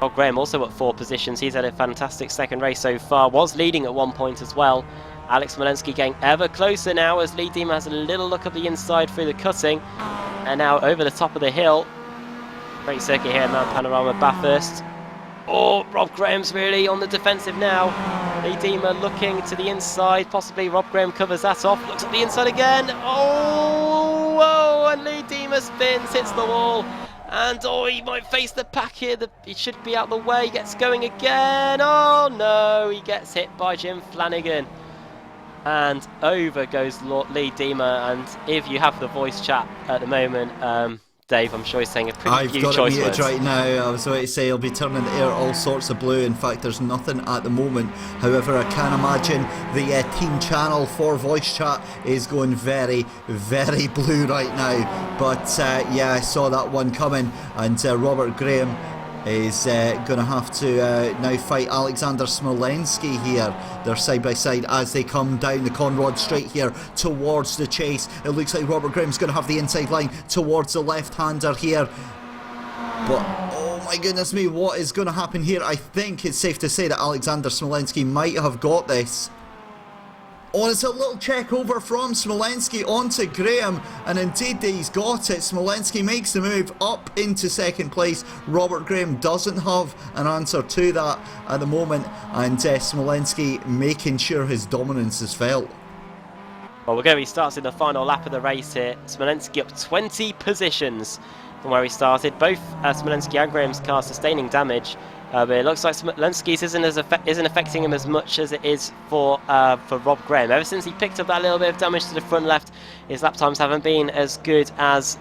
Speaker 1: Rob Graham also at 4 positions. He's had a fantastic second race so far. Was leading at one point as well. Alex Smolensky getting ever closer now as Lee Diemer has a little look at the inside through the cutting. And now over the top of the hill. Great circuit here at Mount Panorama, Bathurst. Oh, Rob Graham's really on the defensive now. Lee Diemer looking to the inside. Possibly Rob Graham covers that off. Looks at the inside again. Oh, whoa, and Lee Diemer spins, hits the wall. And oh, he might face the pack here. He should be out the way. He gets going again. Oh no, he gets hit by Jim Flanagan. And over goes Lee Diemer. And if you have the voice chat at the moment, Dave, I'm sure he's saying a pretty few choice words. I've got it muted
Speaker 2: right now. I was about to say he'll be turning the air all sorts of blue. In fact, there's nothing at the moment. However, I can imagine the team channel for voice chat is going very, very blue right now. But yeah, I saw that one coming, and Robert Graham is going to have to now fight Alexander Smolensky here. They're side by side as they come down the Conrod Straight here towards the chase. It looks like Robert Graham's going to have the inside line towards the left-hander here. But oh my goodness me, what is going to happen here? I think it's safe to say that Alexander Smolensky might have got this. Oh, it's a little check over from Smolensky onto Graham, and indeed he's got it. Smolensky makes the move up into second place. Robert Graham doesn't have an answer to that at the moment, and Smolensky making sure his dominance is felt.
Speaker 1: Well, we're going to be starting the final lap of the race here. Smolensky up 20 positions from where he started. Both Smolensky and Graham's car sustaining damage. But it looks like Smolensky's isn't affecting him as much as it is for Rob Graham. Ever since he picked up that little bit of damage to the front left, his lap times haven't been as good as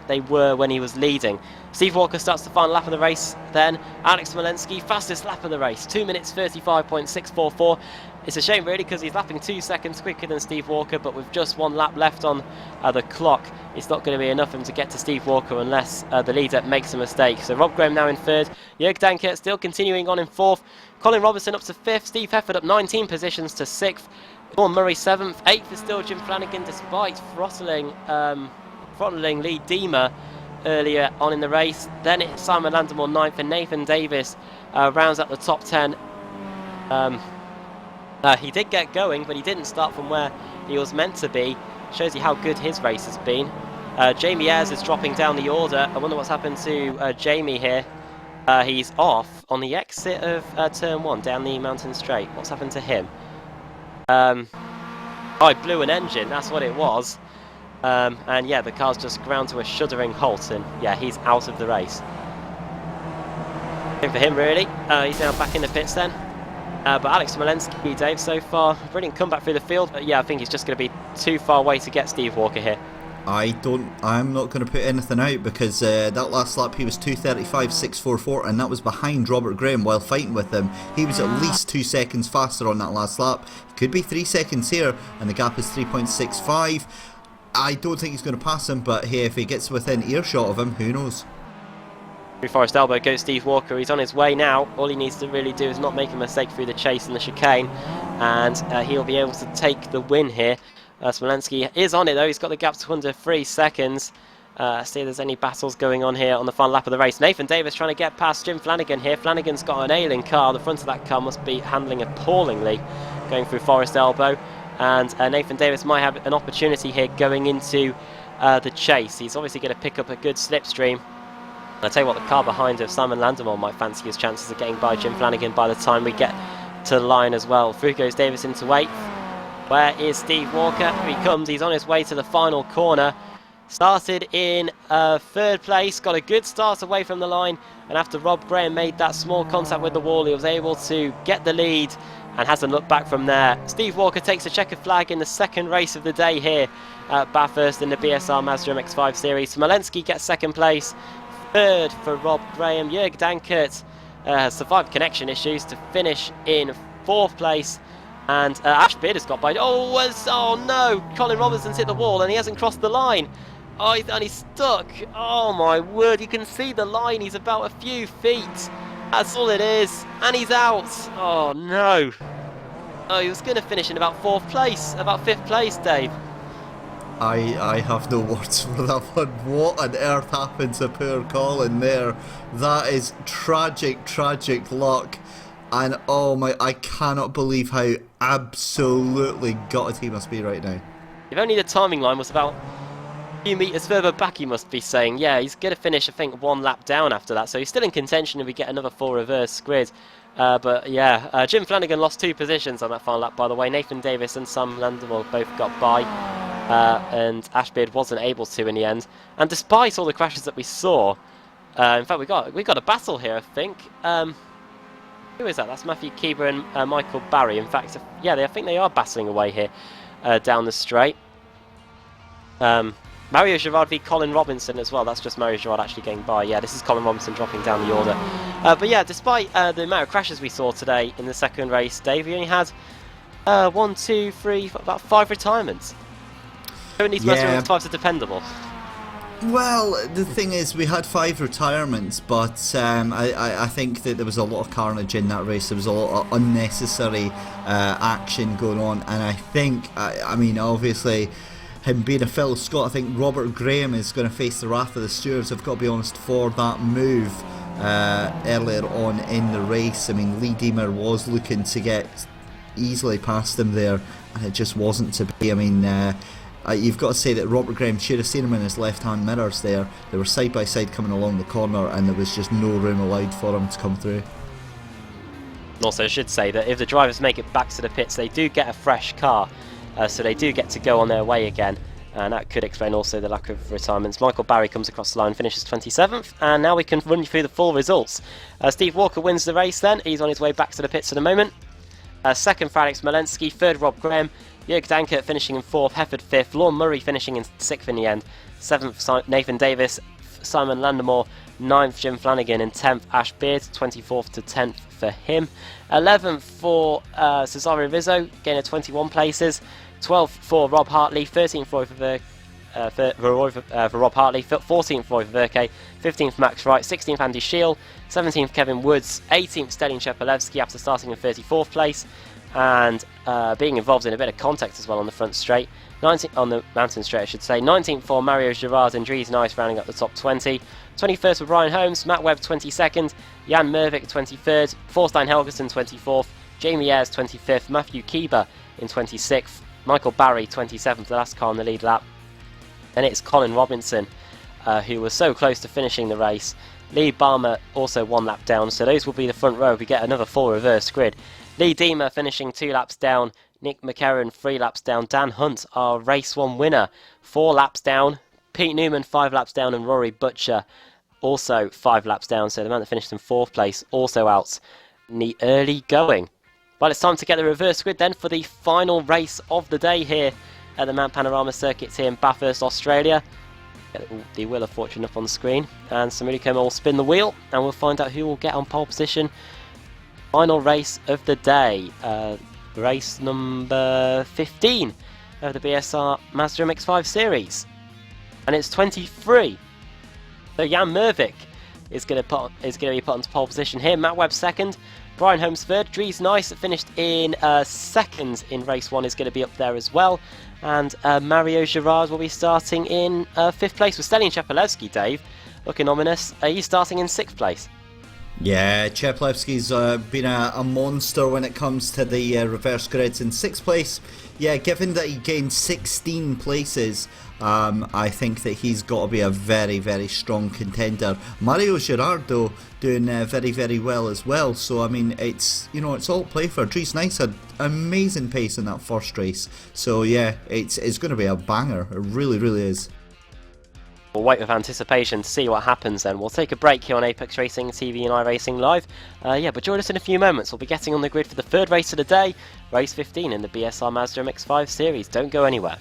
Speaker 1: they were when he was leading. Steve Walker starts the final lap of the race then. Alex Smolensky, fastest lap of the race, 2 minutes 35.644. It's a shame really because he's lapping 2 seconds quicker than Steve Walker, but with just 1 lap left on the clock, it's not going to be enough for him to get to Steve Walker unless the leader makes a mistake. So Rob Graham now in 3rd, Jörg Dankert still continuing on in 4th, Colin Robertson up to 5th, Steve Hefford up 19 positions to 6th, Sean Murray 7th, 8th is still Jim Flanagan despite throttling Lee Diemer earlier on in the race. Then it's Simon Landemore 9th and Nathan Davis rounds out the top 10. He did get going, but he didn't start from where he was meant to be. Shows you how good his race has been. Jamie Ayres is dropping down the order. I wonder what's happened to Jamie here. He's off on the exit of turn 1 down the mountain straight. What's happened to him? I blew an engine, that's what it was. And yeah, the car's just ground to a shuddering halt, and yeah, he's out of the race. Good for him really. He's now back in the pits then. But Alex Smolensky, Dave, so far, brilliant comeback through the field. But yeah, I think he's just going to be too far away to get Steve Walker here.
Speaker 2: I'm not going to put anything out because that last lap he was 2:35.644, and that was behind Robert Graham while fighting with him. He was at least 2 seconds faster on that last lap. Could be 3 seconds here, and the gap is 3.65. I don't think he's going to pass him, but hey, if he gets within earshot of him, who knows?
Speaker 1: Through Forest Elbow goes Steve Walker. He's on his way now. All he needs to really do is not make a mistake through the chase and the chicane, and he'll be able to take the win here. Smolensky is on it though. He's got the gap to under 3 seconds. See if there's any battles going on here on the final lap of the race. Nathan Davis trying to get past Jim Flanagan here. Flanagan's got an ailing car. The front of that car must be handling appallingly going through Forest Elbow, and Nathan Davis might have an opportunity here going into the chase. He's obviously going to pick up a good slipstream. I'll tell you what, the car behind of Simon Landemore might fancy his chances of getting by Jim Flanagan by the time we get to the line as well. Through goes Davis into 8th. Where is Steve Walker? Here he comes. He's on his way to the final corner. Started in 3rd place, got a good start away from the line, and after Rob Graham made that small contact with the wall, he was able to get the lead and hasn't looked back from there. Steve Walker takes a checkered flag in the 2nd race of the day here at Bathurst in the BSR MX5 series. Smolensky gets 2nd place. 3rd for Rob Graham. Jörg Dankert has survived connection issues to finish in 4th place. And Ash Beard has got by. Oh no! Colin Robertson's hit the wall and he hasn't crossed the line. Oh, and he's stuck. Oh my word! You can see the line. He's about a few feet. That's all it is. And he's out. Oh no! Oh, he was going to finish in about 4th place, about 5th place, Dave.
Speaker 2: I have no words for that one. What on earth happened to poor Colin there? That is tragic, tragic luck. And oh my, I cannot believe how absolutely gutted he must be right now.
Speaker 1: If only the timing line was about a few metres further back, he must be saying. Yeah, he's going to finish, I think, 1 lap down after that. So he's still in contention if we get another full reverse grid. But yeah, Jim Flanagan lost 2 positions on that final lap, by the way. Nathan Davis and Sam Landemore both got by. And Ashbeard wasn't able to in the end. And despite all the crashes that we saw, in fact, we got a battle here, I think. Who is that? That's Matthew Keeber and Michael Barry. In fact, yeah, I think they are battling away here down the straight. Mario Girard v Colin Robinson as well. That's just Mario Girard actually getting by. Yeah, this is Colin Robinson dropping down the order. But yeah, despite the amount of crashes we saw today in the second race, Dave, we only had 1, 2, 3, about 5 retirements. Don't these Mazda MX-5s are dependable.
Speaker 2: Well, the thing is, we had 5 retirements, but I think that there was a lot of carnage in that race. There was a lot of unnecessary action going on, and I think, I mean, obviously, him being a fellow Scot, I think Robert Graham is going to face the wrath of the stewards, I've got to be honest, for that move earlier on in the race. I mean, Lee Deemer was looking to get easily past him there, and it just wasn't to be. I mean, you've got to say that Robert Graham should have seen him in his left-hand mirrors there. They were side by side coming along the corner, and there was just no room allowed for him to come through.
Speaker 1: And also, I should say that if the drivers make it back to the pits, they do get a fresh car, so they do get to go on their way again, and that could explain also the lack of retirements. Michael Barry comes across the line, finishes 27th, and now we can run you through the full results. Steve Walker wins the race then. He's on his way back to the pits at the moment. Second for Alex Malensky, third Rob Graham, Jörg Dankert finishing in 4th, Hefford 5th, Lorne Murray finishing in 6th in the end, 7th Nathan Davis, Simon Landemore, 9th Jim Flanagan, and 10th Ash Beard, 24th to 10th for him, 11th for Cesario Rizzo, gain of 21 places, 12th for Rob Hartley, 13th Roy for Rob Hartley, 14th Roy Verke, 15th Max Wright, 16th Andy Shield, 17th Kevin Woods, 18th Stelin Shepalevsky after starting in 34th place, and being involved in a bit of contact as well on the front straight, 19th on the mountain straight I should say, 19th for Mario Girard and Dries Nice rounding up the top 20, 21st for Brian Holmes, Matt Webb 22nd, Jan Mervik 23rd, Thorstein Helgerson 24th, Jamie Ayres 25th, Matthew Keeber in 26th, Michael Barry 27th, the last car on the lead lap. Then it's Colin Robinson who was so close to finishing the race. Lee Barmer also 1 lap down, so those will be the front row if we get another full reverse grid. Lee Deemer finishing 2 laps down, Nick McCarron 3 laps down, Dan Hunt, our race 1 winner, 4 laps down, Pete Newman 5 laps down, and Rory Butcher also 5 laps down, so the man that finished in 4th place also out in the early going. Well, it's time to get the reverse grid then for the final race of the day here at the Mount Panorama Circuits here in Bathurst, Australia. Get the Wheel of Fortune up on the screen, and Samuli Kumo will spin the wheel, and we'll find out who will get on pole position. Final race of the day, race number 15 of the BSR Mazda MX-5 series, and it's 23. So Jan Mervik is going to be put onto pole position here. Matt Webb second, Brian Holmes third, Dries Nice finished in second in race 1 is going to be up there as well, and Mario Girard will be starting in 5th place with Stelin Shepalevsky. Dave, looking ominous. Are you starting in 6th place?
Speaker 2: Yeah, Cheplevsky's been a monster when it comes to the reverse grids. In 6th place, yeah, given that he gained 16 places, I think that he's got to be a very, very strong contender. Mario Girard, though, doing very, very well as well. So, I mean, it's all play for. Dries Nice had amazing pace in that first race. So, yeah, it's going to be a banger. It really, really is.
Speaker 1: We'll wait with anticipation to see what happens then. We'll take a break here on Apex Racing TV and iRacing Live. But join us in a few moments. We'll be getting on the grid for the 3rd race of the day, race 15 in the BSR Mazda MX-5 series. Don't go anywhere.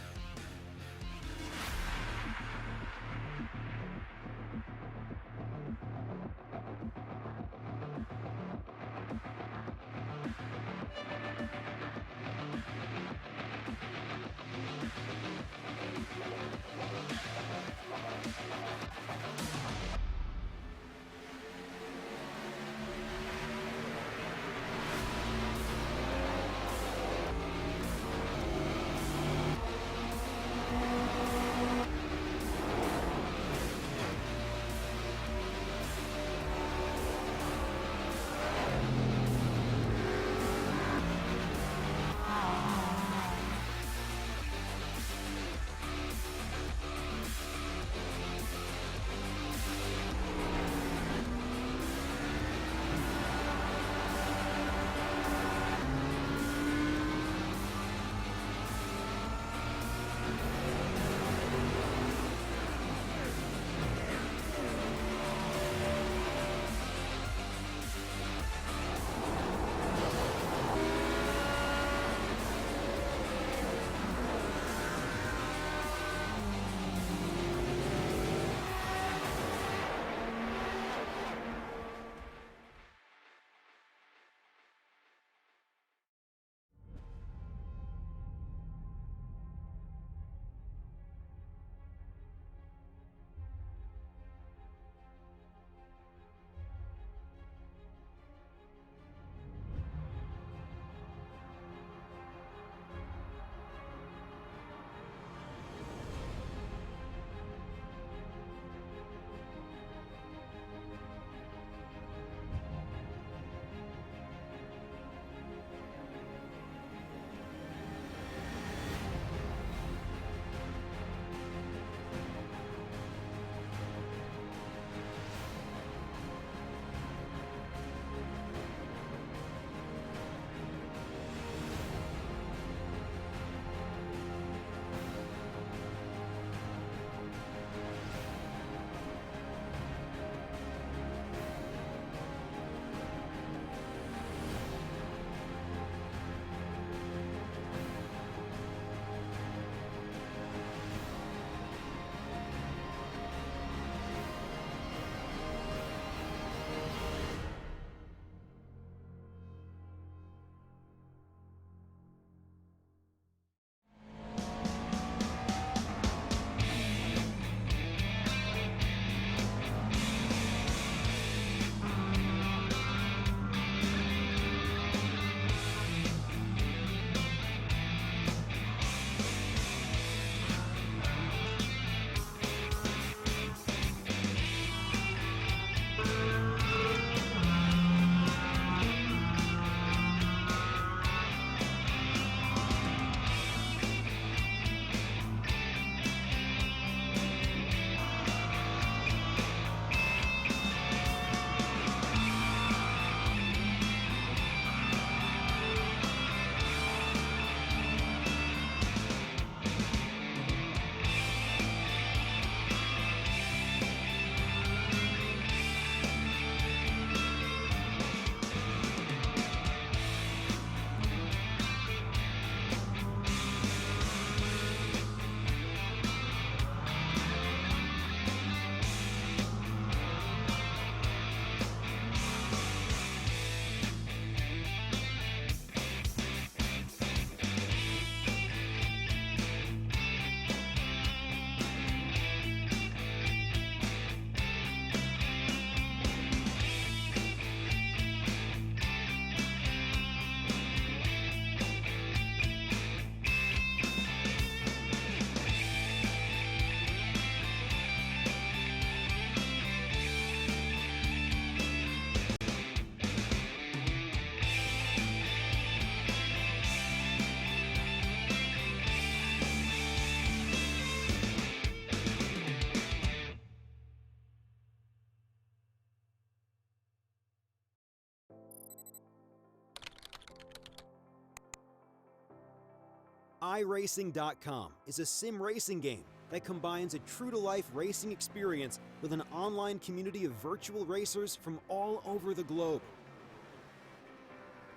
Speaker 3: iRacing.com is a sim racing game that combines a true-to-life racing experience with an online community of virtual racers from all over the globe.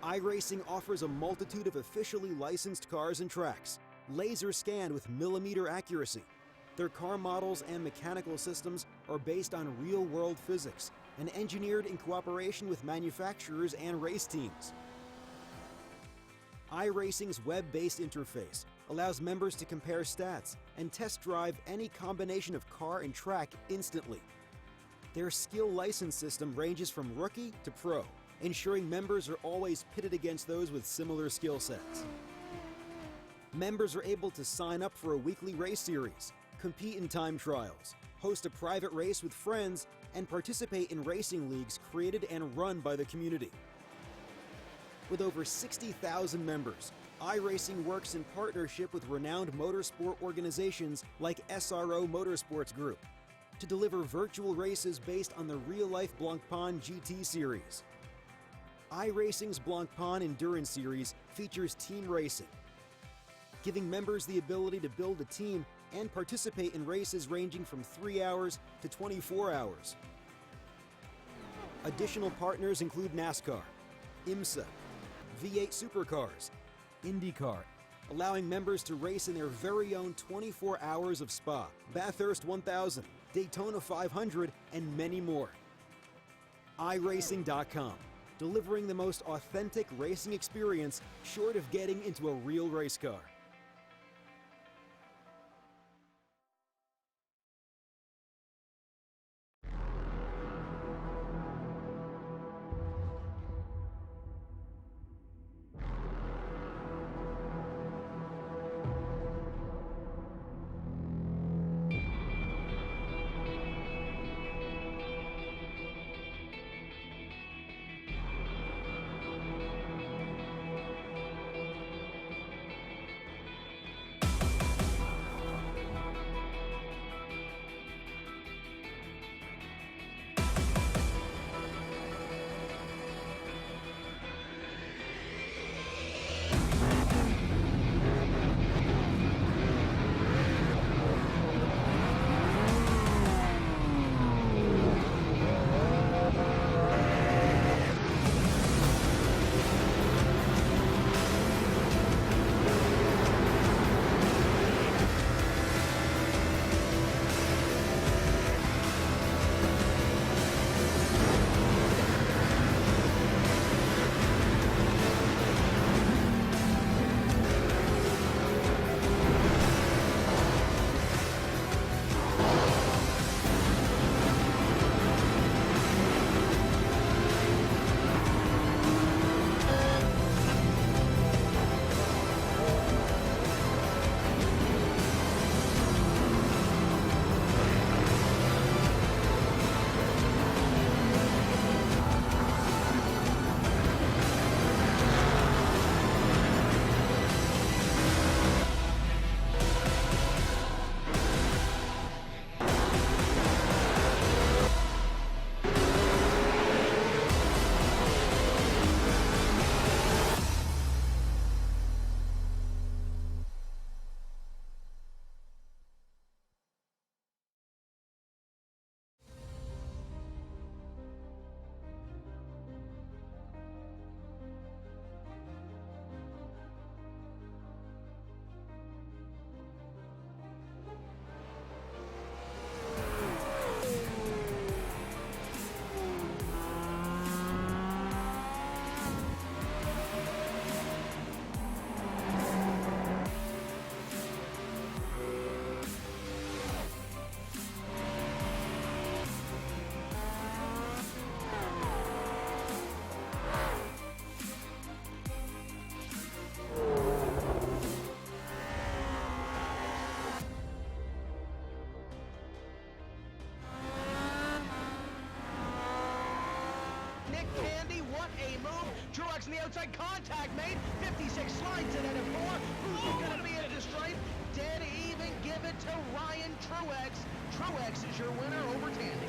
Speaker 3: iRacing offers a multitude of officially licensed cars and tracks, laser scanned with millimeter accuracy. Their car models and mechanical systems are based on real-world physics and engineered in cooperation with manufacturers and race teams. iRacing's web-based interface allows members to compare stats and test drive any combination of car and track instantly. Their skill license system ranges from rookie to pro, ensuring members are always pitted against those with similar skill sets. Members are able to sign up for a weekly race series, compete in time trials, host a private race with friends, and participate in racing leagues created and run by the community. With over 60,000 members, iRacing works in partnership with renowned motorsport organizations like SRO Motorsports Group to deliver virtual races based on the real-life Blancpain GT series. iRacing's Blancpain Endurance Series features team racing, giving members the ability to build a team and participate in races ranging from 3 hours to 24 hours. Additional partners include NASCAR, IMSA, V8 Supercars, IndyCar, allowing members to race in their very own 24 hours of Spa, Bathurst 1000, Daytona 500, and many more. iRacing.com, delivering the most authentic racing experience short of getting into a real race car.
Speaker 4: Truex in the outside, contact made. 56 slides it into 4. Who's going to be at the stripe? Dead even, give it to Ryan Truex. Truex is your winner over Tandy.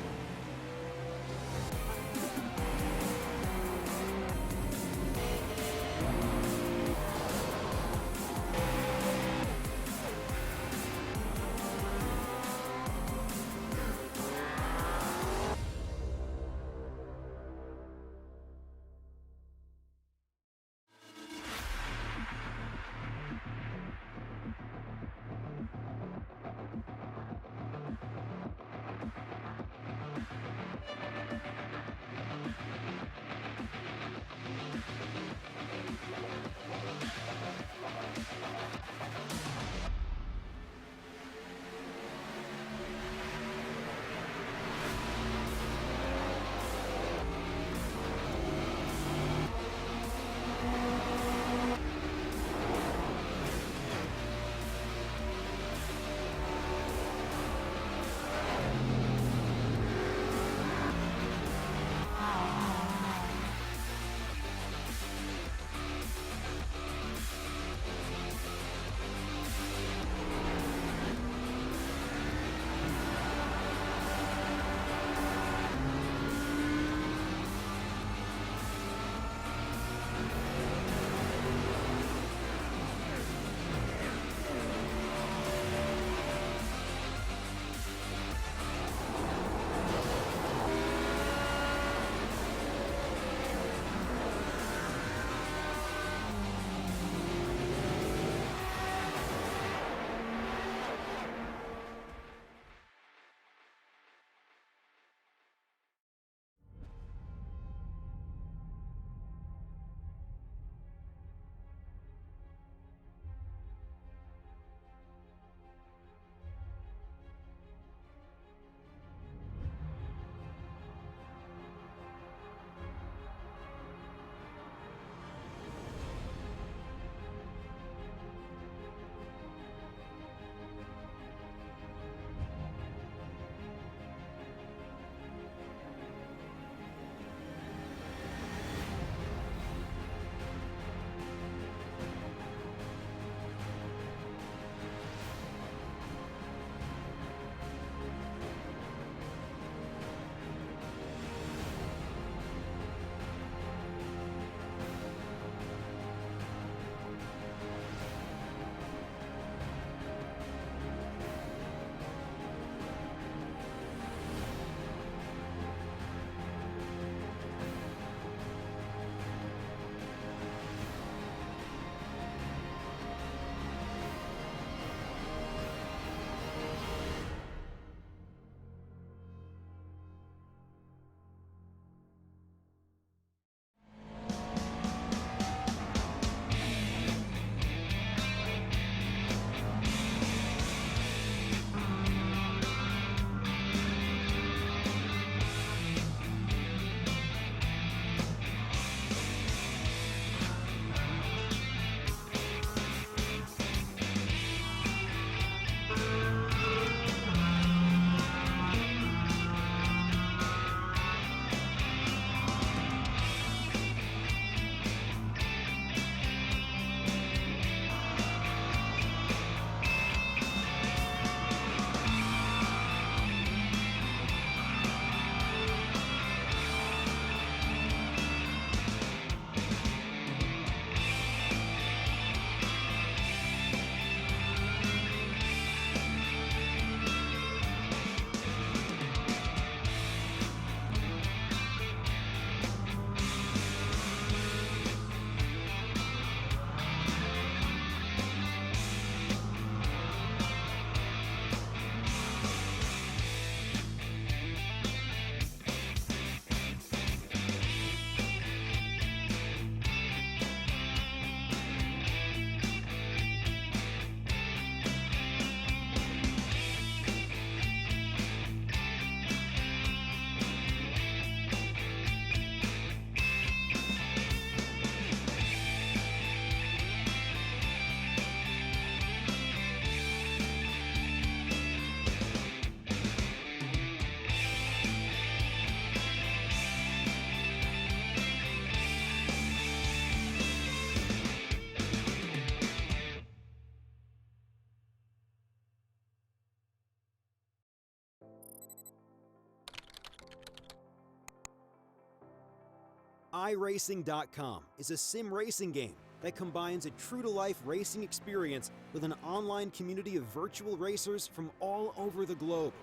Speaker 3: iRacing.com is a sim racing game that combines a true-to-life racing experience with an online community of virtual racers from all over the globe.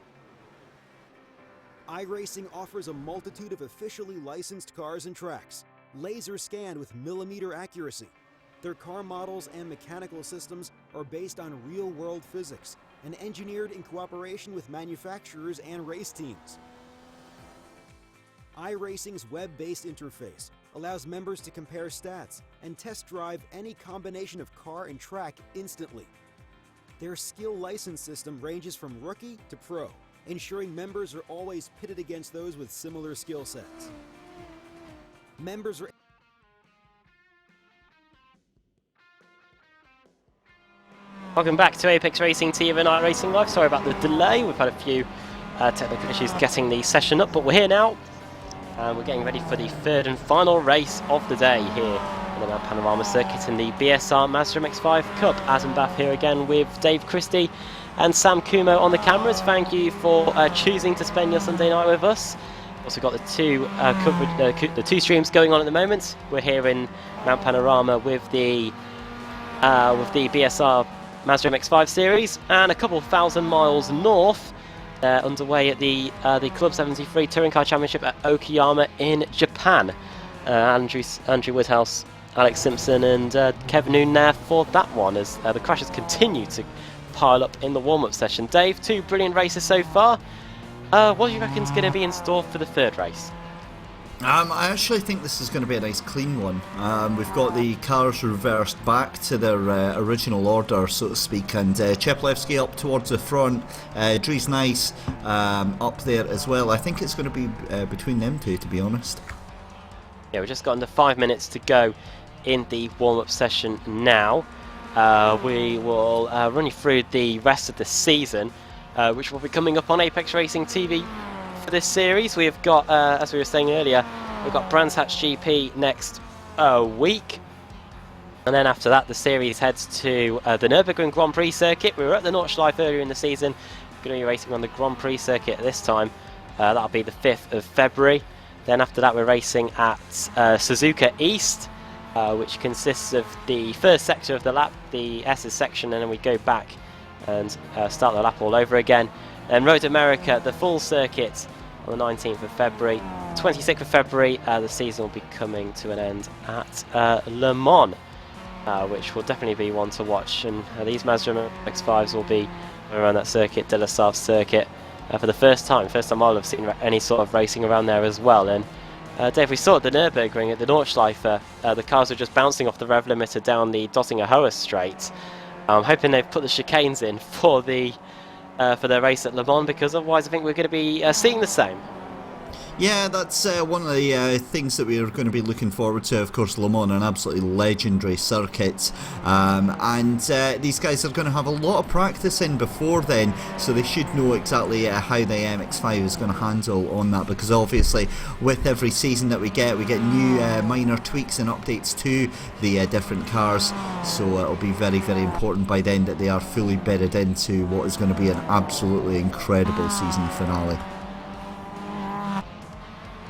Speaker 3: iRacing offers a multitude of officially licensed cars and tracks, laser scanned with millimeter accuracy. Their car models and mechanical systems are based on real-world physics and engineered in cooperation with manufacturers and race teams. iRacing's web-based interface allows members to compare stats and test drive any combination of car and track instantly. Their skill license system ranges from rookie to pro, ensuring members are always pitted against those with similar skill sets. Members are
Speaker 1: Welcome back to Apex Racing TV and iRacing Live. Sorry about the delay, we've had a few technical issues getting the session up, but we're here now. And we're getting ready for the third and final race of the day here in the Mount Panorama circuit in the BSR MX5 Cup. Adam Bath here again with Dave Christie and Sam Kumo on the cameras. Thank you for choosing to spend your Sunday night with us. Also got the two streams going on at the moment. We're here in Mount Panorama with the BSR Mazda MX-5 series, and a couple thousand miles north. Underway at the Club 73 Touring Car Championship at Okayama in Japan. Andrew Woodhouse, Alex Simpson and Kevin Noon there for that one, as the crashes continue to pile up in the warm-up session. Dave, two brilliant races so far. What do you reckon is going to be in store for the third race?
Speaker 2: I actually think this is going to be a nice clean one. We've got the cars reversed back to their original order, so to speak, and Cheplevsky up towards the front, Dries Nice up there as well. I think it's going to be between them two, to be honest.
Speaker 1: Yeah, we've just got under 5 minutes to go in the warm-up session now. We will run you through the rest of the season, which will be coming up on Apex Racing TV. For this series, we have got, as we were saying earlier, we've got Brands Hatch GP next week, and then after that the series heads to the Nürburgring Grand Prix circuit. We were at the Nordschleife earlier in the season. We're going to be racing on the Grand Prix circuit this time. That'll be the 5th of February. Then after that we're racing at Suzuka East, which consists of the first sector of the lap, the S's section, and then we go back and start the lap all over again. And Road America, the full circuit, on the 19th of February. 26th of February, the season will be coming to an end at Le Mans, which will definitely be one to watch. And these Mazda MX-5s will be around that circuit, De La Sarve circuit, for the first time. First time I'll have seen any sort of racing around there as well. And Dave, we saw at the Nürburgring, at the Nordschleife, the cars were just bouncing off the rev limiter down the Dottinger Hohe Straight. I'm hoping they've put the chicanes in for their race at Le Mans, because otherwise I think we're going to be seeing the same.
Speaker 2: Yeah, that's one of the things that we are going to be looking forward to. Of course, Le Mans, an absolutely legendary circuit, and these guys are going to have a lot of practice in before then, so they should know exactly how the MX-5 is going to handle on that, because obviously with every season that we get new minor tweaks and updates to the different cars, so it'll be very, very important by then that they are fully bedded into what is going to be an absolutely incredible season finale.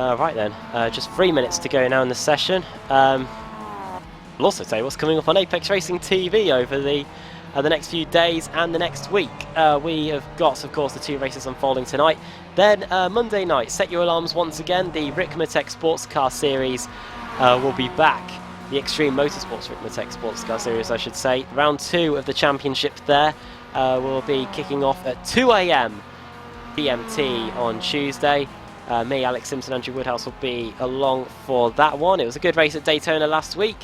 Speaker 1: Right then, just 3 minutes to go now in the session. We'll also tell you what's coming up on Apex Racing TV over the next few days and the next week. We have got, of course, the two races unfolding tonight. Then Monday night, set your alarms once again. The Rikmatech Sports Car Series will be back. The Extreme Motorsports Rikmatech Sports Car Series, I should say. Round 2 of the championship there will be kicking off at 2 AM GMT on Tuesday. Me, Alex Simpson, Andrew Woodhouse will be along for that one. It was a good race at Daytona last week,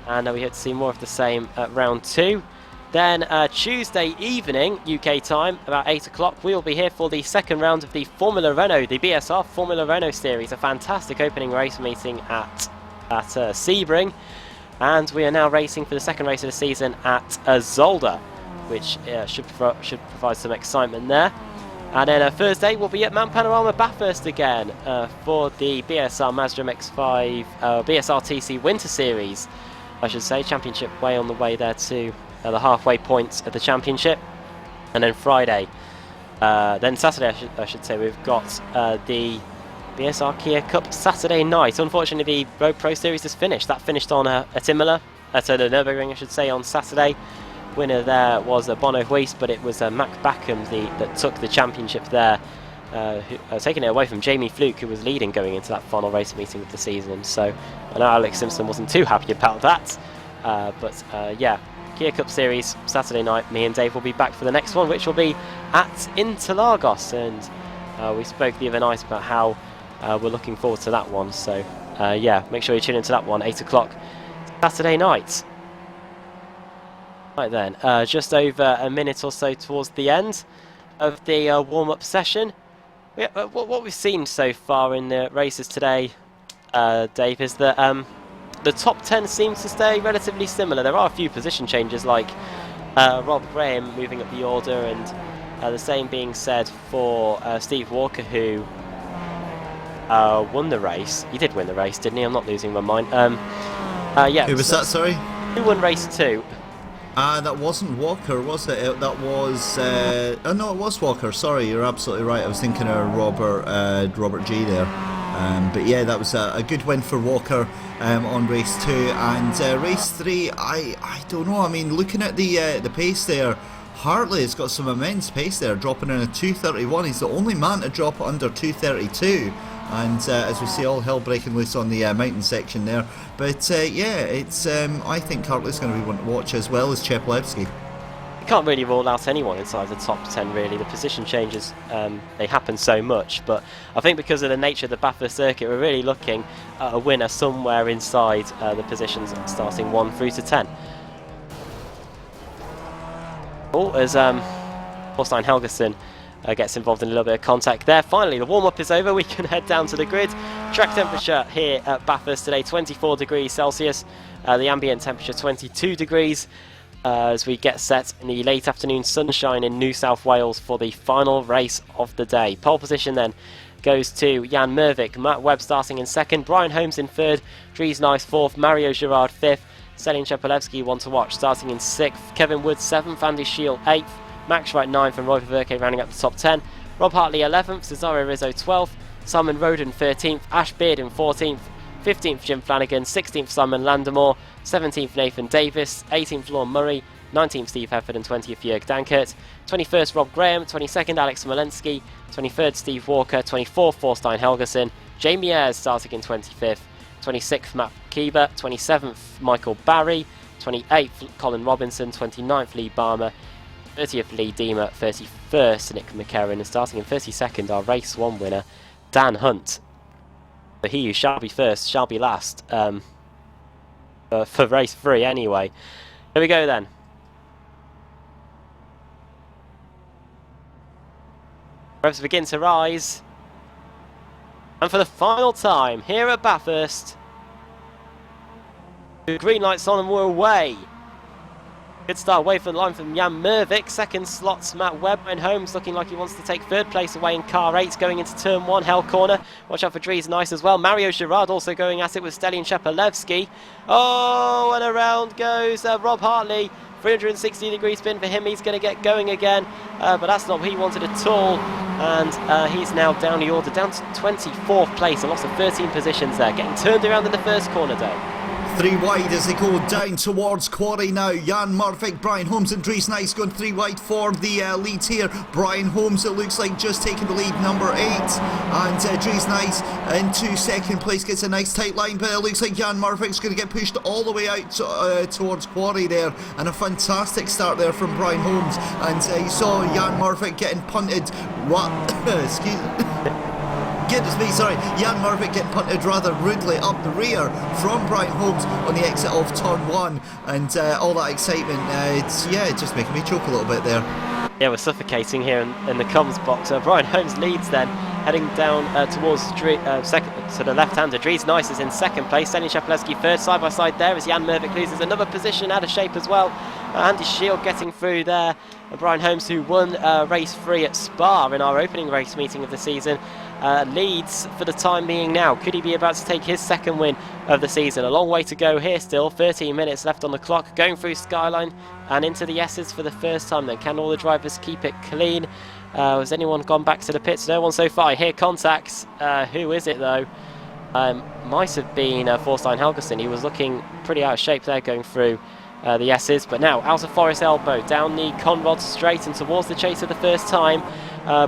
Speaker 1: and we hope to see more of the same at round 2. Then Tuesday evening, UK time, about 8 o'clock, we will be here for the second round of the Formula Renault, the BSR Formula Renault Series, a fantastic opening race meeting at Sebring, and we are now racing for the second race of the season at Zolder, which should provide some excitement there. And then Thursday we'll be at Mount Panorama Bathurst again for the BSR Mazda MX-5 BSR TC Winter Series, I should say. Championship way on the way there to the halfway points of the championship. And then Friday, then Saturday I should say, we've got the BSR Kia Cup Saturday night. Unfortunately, the Road Pro Series has finished. That finished on at Imola, at the Nürburgring, I should say, on Saturday. Winner there was Bono Huis, but it was Mac Backham that took the championship there, taking it away from Jamie Fluke, who was leading going into that final race meeting of the season. So I know Alex Simpson wasn't too happy about that, but yeah, Kia Cup Series Saturday night. Me and Dave will be back for the next one, which will be at Interlagos, and we spoke the other night about how we're looking forward to that one. So yeah, make sure you tune into that one, 8 o'clock Saturday night. Right then, just over a minute or so towards the end of the warm-up session. What we've seen so far in the races today, Dave, is that the top 10 seems to stay relatively similar. There are a few position changes, like Rob Graham moving up the order, and the same being said for Steve Walker, who won the race. He did win the race, didn't he? I'm not losing my mind. Yeah.
Speaker 2: Who was that, sorry?
Speaker 1: Who won race 2?
Speaker 2: That wasn't Walker, was it? That was... oh no, it was Walker. Sorry, you're absolutely right. I was thinking of Robert G there. But yeah, that was a good win for Walker on race 2. And race 3, I don't know. I mean, looking at the pace there, Hartley has got some immense pace there, dropping in a 2:31. He's the only man to drop under 2:32. And as we see, all hell breaking loose on the mountain section there. But yeah, it's I think Hartley's going to be one to watch, as well as Chepelevsky.
Speaker 1: You can't really rule out anyone inside the top 10, really. The position changes, they happen so much. But I think because of the nature of the Bathurst circuit, we're really looking at a winner somewhere inside the positions starting 1 through to 10. Oh, as Thorstein Helgeson gets involved in a little bit of contact there. Finally, the warm-up is over. We can head down to the grid. Track temperature here at Bathurst today, 24 degrees Celsius. The ambient temperature, 22 degrees. As we get set in the late afternoon sunshine in New South Wales for the final race of the day. Pole position then goes to Jan Mervik. Matt Webb starting in 2nd. Brian Holmes in 3rd. Dries Nice 4th. Mario Girard 5th. Selin Chepelevsky, one to watch, starting in 6th. Kevin Woods 7th. Andy Shield 8th. Max Wright 9th, and Roy Verke rounding up the top 10. Rob Hartley 11th, Cesario Rizzo 12th, Simon Roden 13th, Ash Beard in 14th, 15th Jim Flanagan, 16th Simon Landemore, 17th Nathan Davis, 18th Lorne Murray, 19th Steve Hefford, and 20th Jörg Dankert. 21st Rob Graham, 22nd Alex Smolensky, 23rd Steve Walker, 24th Thorstein Helgeson, Jamie Ayres starting in 25th, 26th Matt Keeber, 27th Michael Barry, 28th Colin Robinson, 29th Lee Barmer, 30th Lee Deemer, 31st Nick McCarran, and starting in 32nd our race 1 winner Dan Hunt. But he who shall be first shall be last for race 3 anyway. Here we go then. Revs begin to rise, and for the final time here at Bathurst, the green lights on and we're away. Good start away from the line from Jan Mervik. 2nd slots Matt Webb. And Holmes looking like he wants to take 3rd place away in car 8 going into turn 1, hell corner. Watch out for Dries Nice as well. Mario Girard also going at it with Stelin Chepelevsky. Oh, and around goes Rob Hartley. 360 degree spin for him. He's going to get going again, but that's not what he wanted at all. And he's now down the order, down to 24th place. A loss of 13 positions there. Getting turned around in the first corner, Dave.
Speaker 2: 3 wide as they go down towards Quarry now. Jan Mervik, Brian Holmes and Dries Nice going 3 wide for the leads here. Brian Holmes, it looks like, just taking the lead, number 8. And Dries Nice into 2nd place, gets a nice tight line, but it looks like Jan Mervik's going to get pushed all the way out towards Quarry there. And a fantastic start there from Brian Holmes. And you saw Jan Mervik getting punted. Excuse me. Goodness me, sorry, Jan Mervik getting punted rather rudely up the rear from Brian Holmes on the exit of turn 1, and all that excitement, it's just making me choke a little bit there.
Speaker 1: Yeah, we're suffocating here in the comms box. Brian Holmes leads then, heading down towards second to the left-hander. Dries Nice is in 2nd place. Stelin Chepelevsky 3rd. Side by side there as Jan Mervik loses another position, out of shape as well. Andy Shield getting through there. Brian Holmes, who won race 3 at Spa in our opening race meeting of the season, leads for the time being now. Could he be about to take his 2nd win of the season? A long way to go here still. 13 minutes left on the clock. Going through Skyline and into the S's for the first time then. Can all the drivers keep it clean? Has anyone gone back to the pits? No one so far. I hear contacts. Who is it though? Might have been Forstein Helgeson. He was looking pretty out of shape there going through the S's, but now out of Forest Elbow, down the Conrod straight and towards the chase for the first time.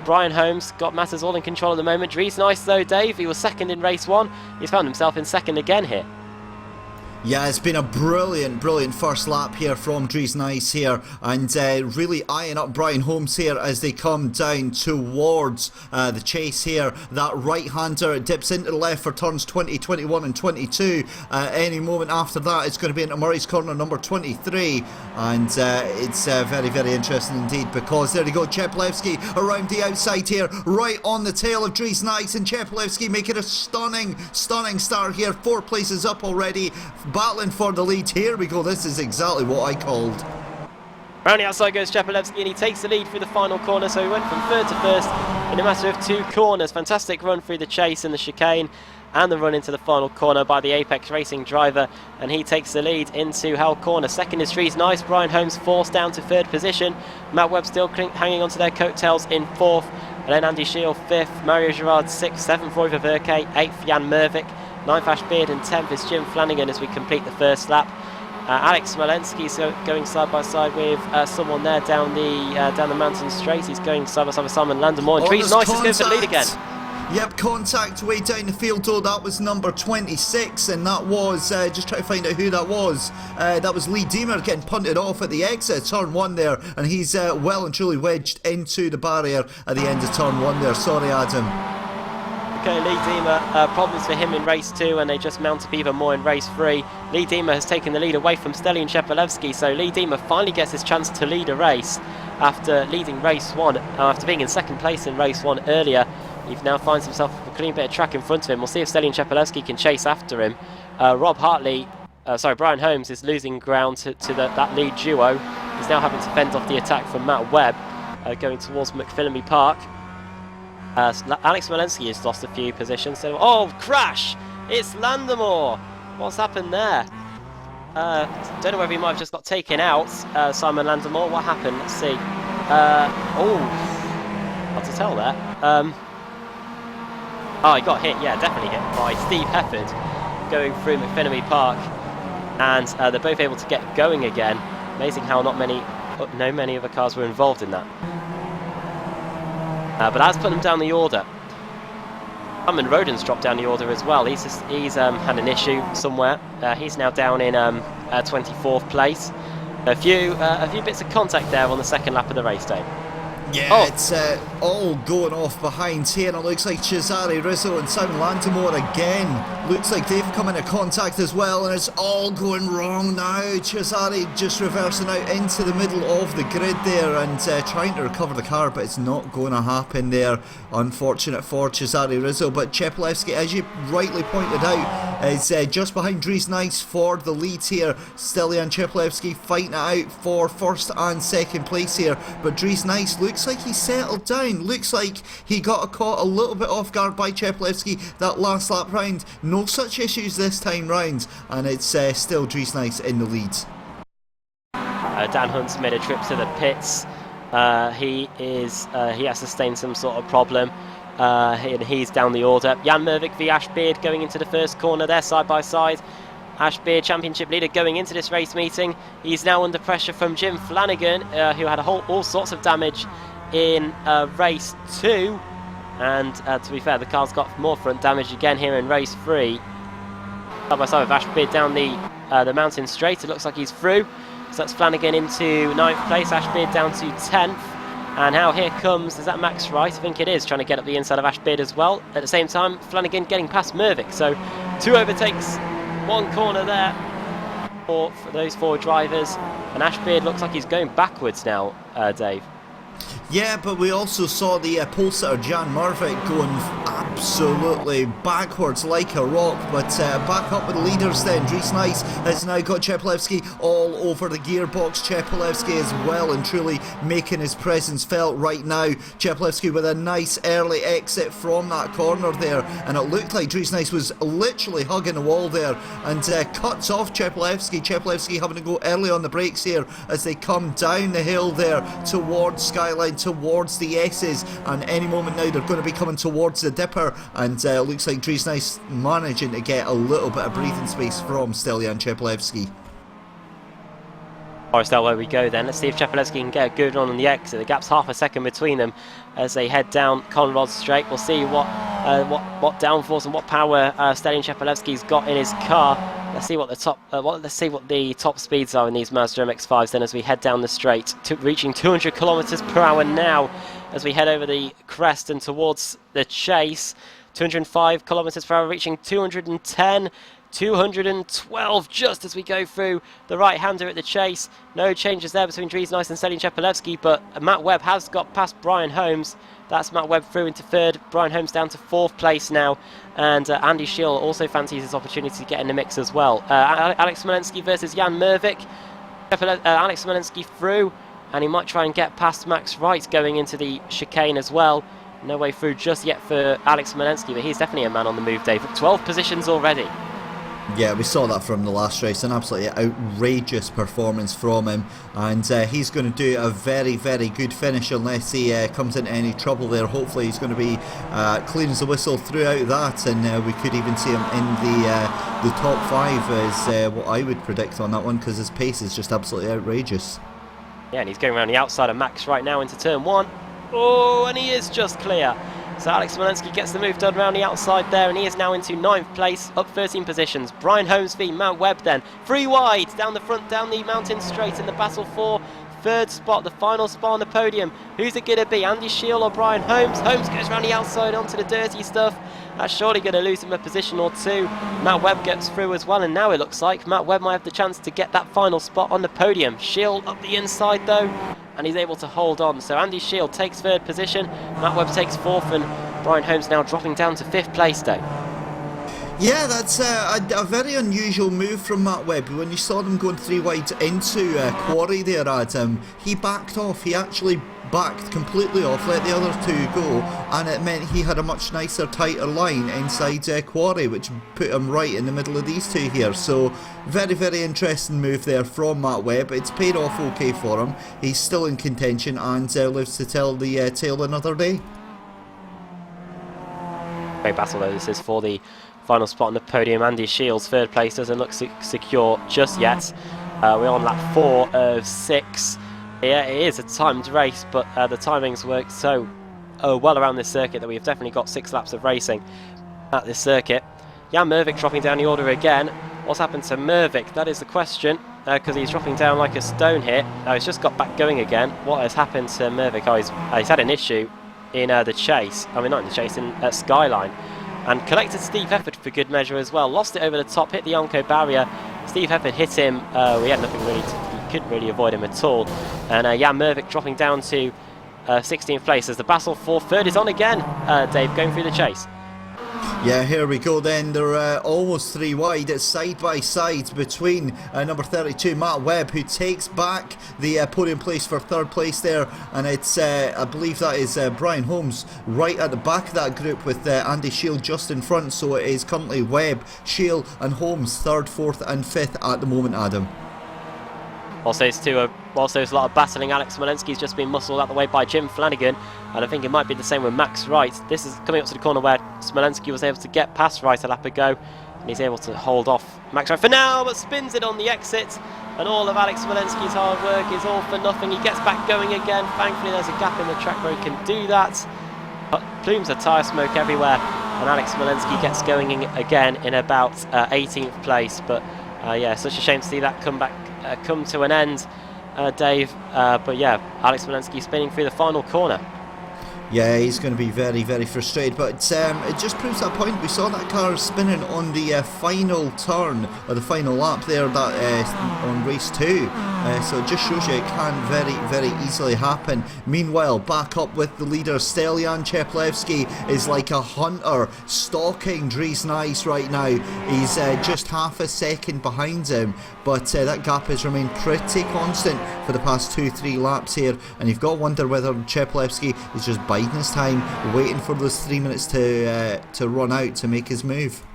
Speaker 1: Brian Holmes got matters all in control at the moment. Dries Nice though, Dave, he was second in race 1. He's found himself in second again here.
Speaker 2: Yeah, it's been a brilliant first lap here from Dries Nice here, and really eyeing up Brian Holmes here as they come down towards the chase here. That right-hander dips into the left for turns 20, 21 and 22. Any moment after that it's going to be into Murray's Corner number 23, and it's very, very interesting indeed, because there you go, Chepelevsky around the outside here, right on the tail of Dries Nice, and Chepelevsky making a stunning start here, 4 places up already, battling for the lead. Here we go, this is exactly what I called.
Speaker 1: Round the outside goes Chepelevsky, and he takes the lead through the final corner, so he went from third to first in a matter of 2 corners. Fantastic run through the chase and the chicane, and the run into the final corner by the Apex Racing driver, and he takes the lead into Hell Corner. Second is Dries Nice, Brian Holmes forced down to third position, Matt Webb still hanging on to their coattails in 4th, and then Andy Shield 5th, Mario Girard 6th, 7th Roy Ververke, 8th Jan Mervik, 9th Ash Beard, and 10th is Jim Flanagan as we complete the first lap. Alex Smolensky's going side by side with someone there down the mountain straight. He's going side by side with Simon Landemore, and Dries Nice is going for the lead again.
Speaker 2: Yep, contact way down the field though. That was number 26, and that was, just trying to find out who that was. That was Lee Deemer getting punted off at the exit, turn 1 there, and he's well and truly wedged into the barrier at the end of turn 1 there. Sorry, Adam.
Speaker 1: Okay, Lee Deemer, problems for him in race 2, and they just mount up even more in race 3. Lee Deemer has taken the lead away from Stelian Chepelevsky, so Lee Deemer finally gets his chance to lead a race after leading race 1, after being in second place in race 1 earlier. He now finds himself a clean bit of track in front of him. We'll see if Stelian Chepelevsky can chase after him. Brian Holmes is losing ground to that lead duo. He's now having to fend off the attack from Matt Webb, going towards McPhillamy Park. Alex Walensky has lost a few positions. So, oh, crash! It's Landemore. What's happened there? Don't know whether he might have just got taken out. Simon Landemore. What happened? Let's see. Hard to tell there. Oh, he got hit. Yeah, definitely hit by Steve Hefford going through McPhillamy Park, and they're both able to get going again. Amazing how no many other cars were involved in that. But that's put them down the order. Cameron Roden's dropped down the order as well. He's had an issue somewhere. He's now down in 24th place. A few bits of contact there on the second lap of the race day.
Speaker 2: Yeah, it's all going off behind here, and it looks like Cesare Rizzo and Simon Landemore again. Looks like they've come into contact as well, and it's all going wrong now. Cesare just reversing out into the middle of the grid there and trying to recover the car, but it's not going to happen there. Unfortunate for Cesare Rizzo, but Chepelevsky, as you rightly pointed out, is just behind Dries Nice for the lead here. Stelian Chepelevsky fighting it out for first and second place here, but Dries Nice looks like he settled down. Looks like he got caught a little bit off guard by Chepelevsky that last lap round. No such issues this time round, and it's still Dries Nice in the lead.
Speaker 1: Dan Hunt's made a trip to the pits. He has sustained some sort of problem, and he's down the order. Jan Mervik v Ash Beard going into the first corner there, side by side. Ash Beard, championship leader, going into this race meeting. He's now under pressure from Jim Flanagan, who had all sorts of damage in race 2, and to be fair, the car's got more front damage again here in race 3. Side by side with Ash Beard down the mountain straight. It looks like he's through, so that's Flanagan into 9th place, Ash Beard down to 10th, and now here comes, is that Max Wright? I think it is, trying to get up the inside of Ash Beard as well. At the same time, Flanagan getting past Mervik, so 2 overtakes, 1 corner there for those 4 drivers, and Ash Beard looks like he's going backwards now, Dave.
Speaker 2: Yeah, but we also saw the pole sitter Jan Mervik going absolutely backwards like a rock, but back up with the leaders then. Dries Nice has now got Chepelevsky all over the gearbox. Chepelevsky is well and truly making his presence felt right now. Chepelevsky with a nice early exit from that corner there, and it looked like Dries Nice was literally hugging the wall there, and cuts off Chepelevsky. Chepelevsky having to go early on the brakes here as they come down the hill there towards Skyline towards the S's, and any moment now they're going to be coming towards the Dipper, and looks like Dries Nice managing to get a little bit of breathing space from Stelian Chepelevsky.
Speaker 1: Forest out where we go then. Let's see if Chepelevsky can get a good run on the exit. The gap's half a second between them as they head down Conrod Straight. We'll see what downforce and what power Stelian Chepelevsky's got in his car. Let's see what the top speeds are in these Mazda MX-5s then as we head down the straight, reaching 200 kilometers per hour now as we head over the crest and towards the chase. 205 kilometers per hour, reaching 210. 212 just as we go through the right-hander at the chase. No changes there between Dries Nice and Stelian Chepelevsky, but Matt Webb has got past Brian Holmes. That's Matt Webb through into third. Brian Holmes down to fourth place now, and Andy Schill also fancies his opportunity to get in the mix as well. Alex Smolensky versus Jan Mervik. Alex Smolensky through, and he might try and get past Max Wright going into the chicane as well. No way through just yet for Alex Smolensky, but he's definitely a man on the move, Dave. 12 positions already.
Speaker 2: Yeah, we saw that from the last race, an absolutely outrageous performance from him, and he's going to do a very, very good finish unless he comes into any trouble there. Hopefully he's going to be clean as a whistle throughout that, and we could even see him in the top 5 is what I would predict on that one, because his pace is just absolutely outrageous.
Speaker 1: Yeah, and he's going around the outside of Max right now into turn 1. Oh, and he is just clear. So Alex Smolensky gets the move done around the outside there, and he is now into 9th place, up 13 positions. Brian Holmes v Matt Webb then. 3 wide, down the front, down the mountain straight in the battle for 3rd spot, the final spot on the podium. Who's it going to be, Andy Schill or Brian Holmes? Holmes goes around the outside onto the dirty stuff. That's surely going to lose him a position or 2. Matt Webb gets through as well, and now it looks like Matt Webb might have the chance to get that final spot on the podium. Schill up the inside though, and he's able to hold on. So Andy Schill takes 3rd position, Matt Webb takes 4th, and Brian Holmes now dropping down to 5th place, Dave.
Speaker 2: Yeah, that's a very unusual move from Matt Webb. When you saw them going 3 wide into Quarry there, Adam, he backed off. He actually backed completely off, let the other 2 go, and it meant he had a much nicer, tighter line inside Quarry, which put him right in the middle of these 2 here. So very, very interesting move there from Matt Webb. It's paid off okay for him. He's still in contention and lives to tell the tale another day.
Speaker 1: Great battle though this is for the final spot on the podium. Andy Shields 3rd place doesn't look secure just yet. We're on lap 4 of 6. Yeah, it is a timed race, but the timings work so well around this circuit that we've definitely got 6 laps of racing at this circuit. Jan Mervik dropping down the order again. What's happened to Mervik? That is the question, because he's dropping down like a stone here. He's just got back going again. What has happened to Mervik? Oh, he's had an issue in the chase. I mean, not in the chase, at Skyline. And collected Steve Hefford for good measure as well. Lost it over the top, hit the Onco barrier. Steve Hefford hit him. We had nothing really, he couldn't really avoid him at all. And Jan Mervik dropping down to 16th place as the battle for 3rd is on again. Dave, going through the chase.
Speaker 2: Yeah, here we go then. They're almost 3 wide. It's side by side between number 32 Matt Webb, who takes back the podium place for 3rd place there, and it's I believe that is Brian Holmes right at the back of that group with Andy Schill just in front. So it is currently Webb, Schill and Holmes 3rd, 4th and 5th at the moment, Adam.
Speaker 1: Also, there's a lot of battling. Alex Smolensky's just been muscled out the way by Jim Flanagan, and I think it might be the same with Max Wright. This is coming up to the corner where Smolensky was able to get past Wright a lap ago, and he's able to hold off Max Wright for now, but spins it on the exit, and all of Alex Smolensky's hard work is all for nothing. He gets back going again. Thankfully, there's a gap in the track where he can do that, but plumes of tyre smoke everywhere, and Alex Smolensky gets going again in about 18th place. But yeah, such a shame to see that come to an end, Dave. But yeah, Alex Smolensky spinning through the final corner.
Speaker 2: Yeah, he's going to be very, very frustrated, but it just proves that point. We saw that car spinning on the final turn, or the final lap there, that on race 2. So it just shows you it can very, very easily happen. Meanwhile, back up with the leader, Stelian Chepelevsky is like a hunter, stalking Dries Nice right now. He's just half a second behind him, but that gap has remained pretty constant for the past 2-3 laps here, and you've got to wonder whether Chepelevsky is just biding his time, waiting for those 3 minutes to run out to make his move.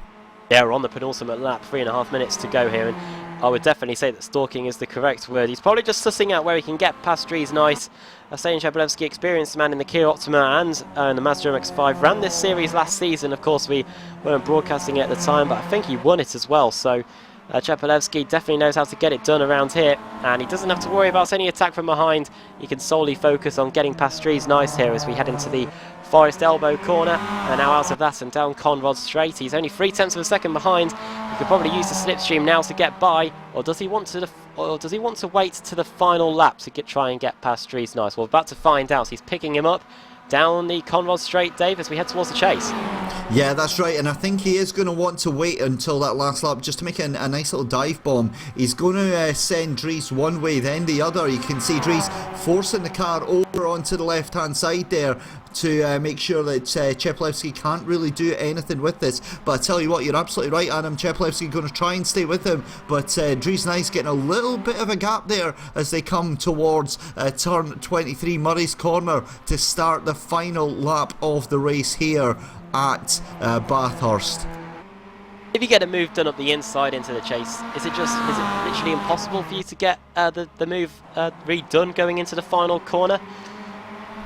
Speaker 1: Yeah, we're on the penultimate lap, 3.5 minutes to go here, and I would definitely say that stalking is the correct word. He's probably just sussing out where he can get past Dries Nice. Stanislav Chepelevsky, experienced man in the Kia Optima and in the Mazda MX-5, ran this series last season. Of course, we weren't broadcasting it at the time, but I think he won it as well. So Chepelevsky definitely knows how to get it done around here, and he doesn't have to worry about any attack from behind. He can solely focus on getting past Dries Nice here as we head into the Forest Elbow corner, and now out of that and down Conrod Straight. He's only 0.3 of a second behind. He could probably use the slipstream now to get by, or does he want to wait to the final lap to try and get past Dries Nice? Well, we're about to find out. He's picking him up down the Conrod Straight, Dave, as we head towards the chase.
Speaker 2: Yeah, that's right, and I think he is going to want to wait until that last lap just to make a nice little dive bomb. He's going to send Dries one way, then the other. You can see Dries forcing the car over onto the left-hand side there to make sure that Chepelevsky can't really do anything with this. But I tell you what, you're absolutely right, Adam. Chepelevsky going to try and stay with him, but Dries Nice getting a little bit of a gap there as they come towards turn 23, Murray's Corner, to start the final lap of the race here at Bathurst.
Speaker 1: If you get a move done up the inside into the chase, is it literally impossible for you to get the move redone going into the final corner?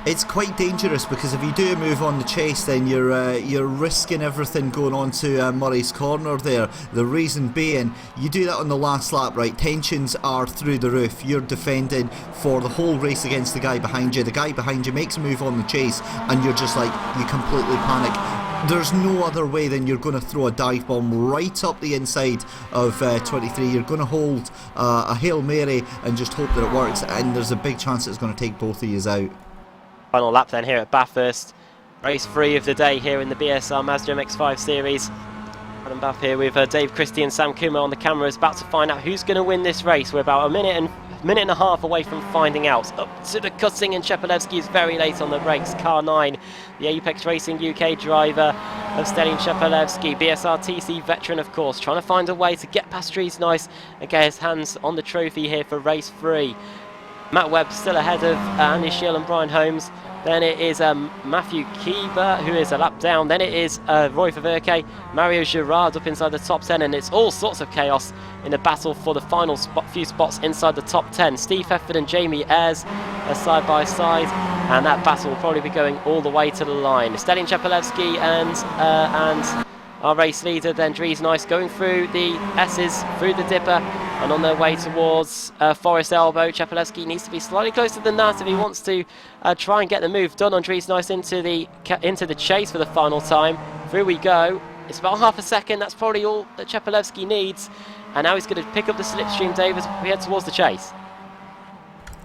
Speaker 2: It's quite dangerous because if you do a move on the chase, then you're risking everything going on to Murray's Corner there. The reason being, you do that on the last lap, right? Tensions are through the roof. You're defending for the whole race against the guy behind you. The guy behind you makes a move on the chase, and you're just like, you completely panic. There's no other way than you're going to throw a dive bomb right up the inside of 23. You're going to hold a Hail Mary and just hope that it works, and there's a big chance it's going to take both of you out.
Speaker 1: Final lap then here at Bathurst. Race 3 of the day here in the BSR Mazda MX-5 series. Adam Bath here with Dave Christie and Sam Kumo on the cameras, about to find out who's going to win this race. We're about a minute and a half away from finding out. Up to the cutting, and Chepelevsky is very late on the brakes. Car 9, the Apex Racing UK driver of Stalin Chepelevsky, BSR TC veteran of course, trying to find a way to get past Dries Nice and get his hands on the trophy here for race 3. Matt Webb still ahead of Andy Shield and Brian Holmes. Then it is Matthew Kieber, who is a lap down. Then it is Roy Verke, Mario Girard up inside the top 10. And it's all sorts of chaos in the battle for the final few spots inside the top 10. Steve Hefford and Jamie Ayres are side by side. And that battle will probably be going all the way to the line. Stalin Chepelevsky and our race leader, then Dries Nice, going through the S's, through the dipper, and on their way towards Forest Elbow. Chepelevsky needs to be slightly closer than that if he wants to try and get the move done on Dries Nice into the chase for the final time. Through we go. It's about half a second. That's probably all that Chepelevsky needs. And now he's going to pick up the slipstream, Dave, as we head towards the chase.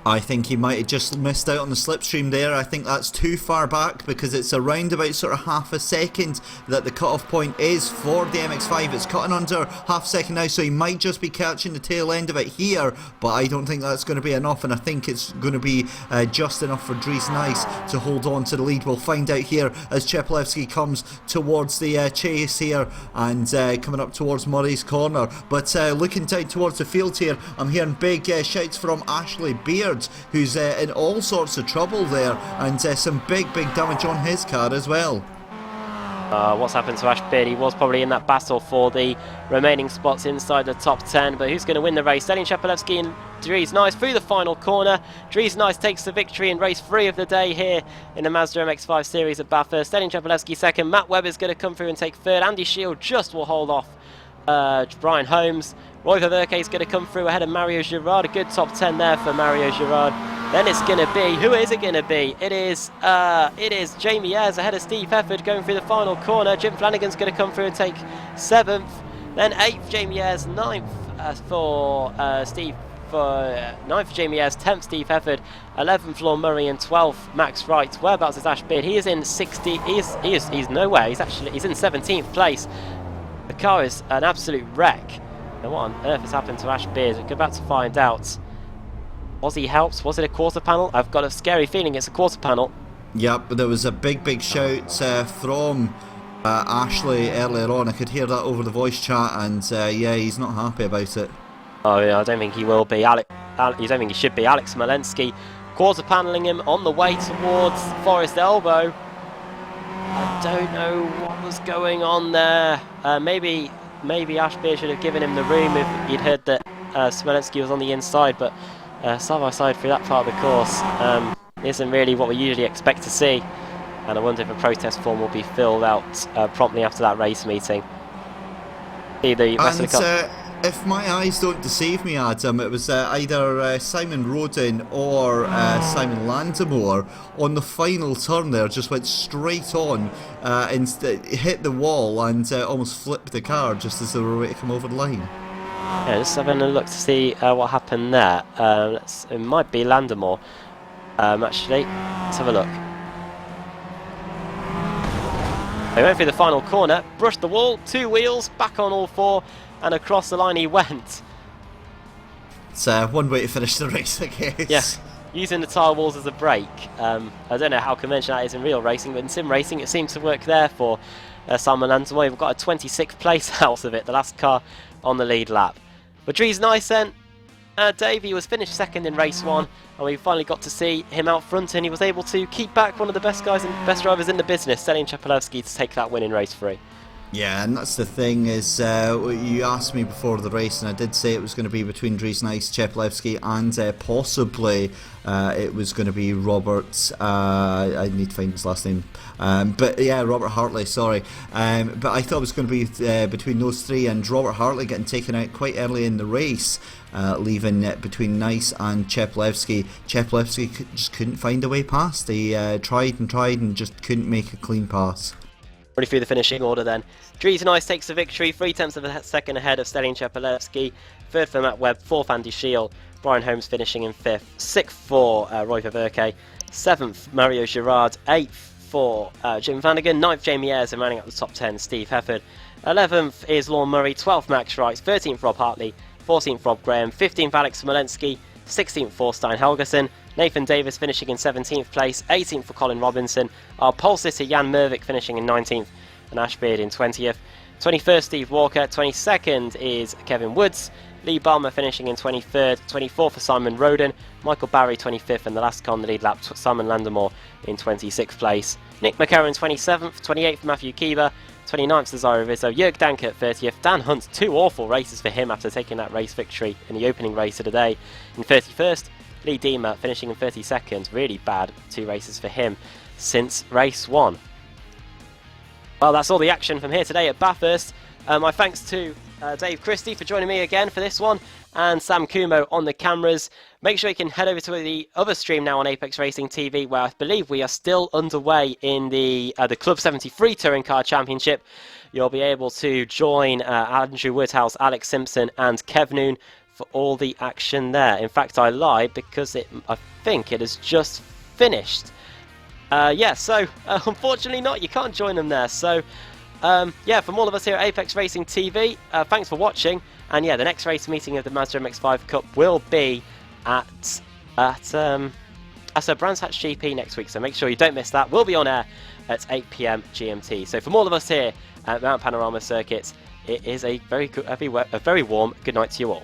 Speaker 2: I think he might have just missed out on the slipstream there. I think that's too far back because it's around about sort of half a second that the cut-off point is for the MX-5. It's cutting under half a second now, so he might just be catching the tail end of it here, but I don't think that's going to be enough, and I think it's going to be just enough for Dries Nice to hold on to the lead. We'll find out here as Chepelevsky comes towards the chase here and coming up towards Murray's Corner. But looking down towards the field here, I'm hearing big shouts from Ashley Beard, who's in all sorts of trouble there, and some big damage on his car as well.
Speaker 1: What's happened to Ash Beard? He was probably in that battle for the remaining spots inside the top 10, but who's going to win the race? Stalin Chepelevsky and Dries Nice through the final corner. Dries Nice takes the victory in race 3 of the day here in the Mazda MX-5 series at Bathurst. Stalin Chepelevsky second. Matt Webb is going to come through and take third. Andy Shield just will hold off Brian Holmes. Roy Verke is going to come through ahead of Mario Girard. A good top 10 there for Mario Girard. Then it's going to be, who is it going to be? It is Jamie Ayres ahead of Steve Hefford going through the final corner. Jim Flanagan's going to come through and take 7th. Then 8th Jamie Ayres, 9th for Steve. 9th for Jamie Ayres, 10th Steve Hefford, 11th Lord Murray, and 12th Max Wright. Whereabouts is Ash Beard? He is in 60. He's nowhere. He's in 17th place. The car is an absolute wreck. Now what on earth has happened to Ash Beard? We're about to find out. Was he helped? Was it a quarter panel? I've got a scary feeling it's a quarter panel.
Speaker 2: Yep, there was a big shout from Ashley earlier on. I could hear that over the voice chat, and yeah, he's not happy about it.
Speaker 1: Oh yeah, I don't think he will be. You don't think he should be. Alex Smolensky quarter paneling him on the way towards Forest Elbow. I don't know what was going on there. Maybe Ash Beard should have given him the room if he'd heard that Smolenski was on the inside, but side by side through that part of the course isn't really what we usually expect to see. And I wonder if a protest form will be filled out promptly after that race meeting.
Speaker 2: If my eyes don't deceive me, Adam, it was either Simon Roden or Simon Landemore on the final turn there, just went straight on and hit the wall and almost flipped the car just as they were ready to come over the line.
Speaker 1: Yeah, just having a look to see what happened there. It might be Landemore, actually. Let's have a look. He went through the final corner, brushed the wall, 2 wheels, back on all 4, and across the line he went.
Speaker 2: It's one way to finish the race, I guess.
Speaker 1: Yeah, using the tyre walls as a brake. I don't know how conventional that is in real racing, but in sim racing it seems to work there for Simon Landemore. We've got a 26th place out of it, the last car on the lead lap. But Dries Nyssen, Davey was finished second in race 1, and we finally got to see him out front, and he was able to keep back one of the best guys and best drivers in the business, Stalin Chepelevsky, to take that win in race 3.
Speaker 2: Yeah, and that's the thing is, you asked me before the race, and I did say it was going to be between Dries Nyssen, Chepelevsky, and possibly it was going to be Robert. I need to find his last name, but yeah, Robert Hartley. Sorry, but I thought it was going to be between those 3, and Robert Hartley getting taken out quite early in the race, leaving between Nyssen and Chepelevsky. Chepelevsky just couldn't find a way past. He tried and just couldn't make a clean pass.
Speaker 1: Running through the finishing order then. Dries Nyssen takes the victory, 3/10 of a second ahead of Stalin Chepelevsky. 3rd for Matt Webb, 4th Andy Shield, Brian Holmes finishing in 5th. 6th for Roy Ververke, 7th Mario Girard, 8th for Jim Vanagan, 9th Jamie Ayres, and rounding up the top 10 Steve Hefford. 11th is Lorne Murray, 12th Max Wright, 13th Rob Hartley, 14th Rob Graham, 15th Alex Smolenski, 16th Thorstein Helgersen, Nathan Davis finishing in 17th place, 18th for Colin Robinson, our pole sitter Jan Mervik finishing in 19th, and Ash Beard in 20th. 21st Steve Walker, 22nd is Kevin Woods, Lee Balmer finishing in 23rd, 24th for Simon Roden, Michael Barry 25th, and the last car on the lead lap, Simon Landemore in 26th place. Nick McCarron 27th, 28th for Matthew Keever, 29th to Zyro Rizzo, Jörg Danke at 30th, Dan Hunt, 2 awful races for him after taking that race victory in the opening race of the day. In 31st, Lee Diemer finishing in 32nd, really bad 2 races for him since race 1. Well, that's all the action from here today at Bathurst. My thanks to Dave Christie for joining me again for this one, and Sam Kumo on the cameras. Make sure you can head over to the other stream now on Apex Racing TV, where I believe we are still underway in the Club 73 Touring Car Championship. You'll be able to join Andrew Woodhouse, Alex Simpson and Kev Noon for all the action there. In fact, I lied because I think it has just finished. So unfortunately not, you can't join them there. So from all of us here at Apex Racing TV, thanks for watching. And yeah, the next race meeting of the Mazda MX-5 Cup will be at Brands Hatch GP next week. So make sure you don't miss that. We'll be on air at 8 PM GMT. So from all of us here at Mount Panorama Circuits, it is a very warm good night to you all.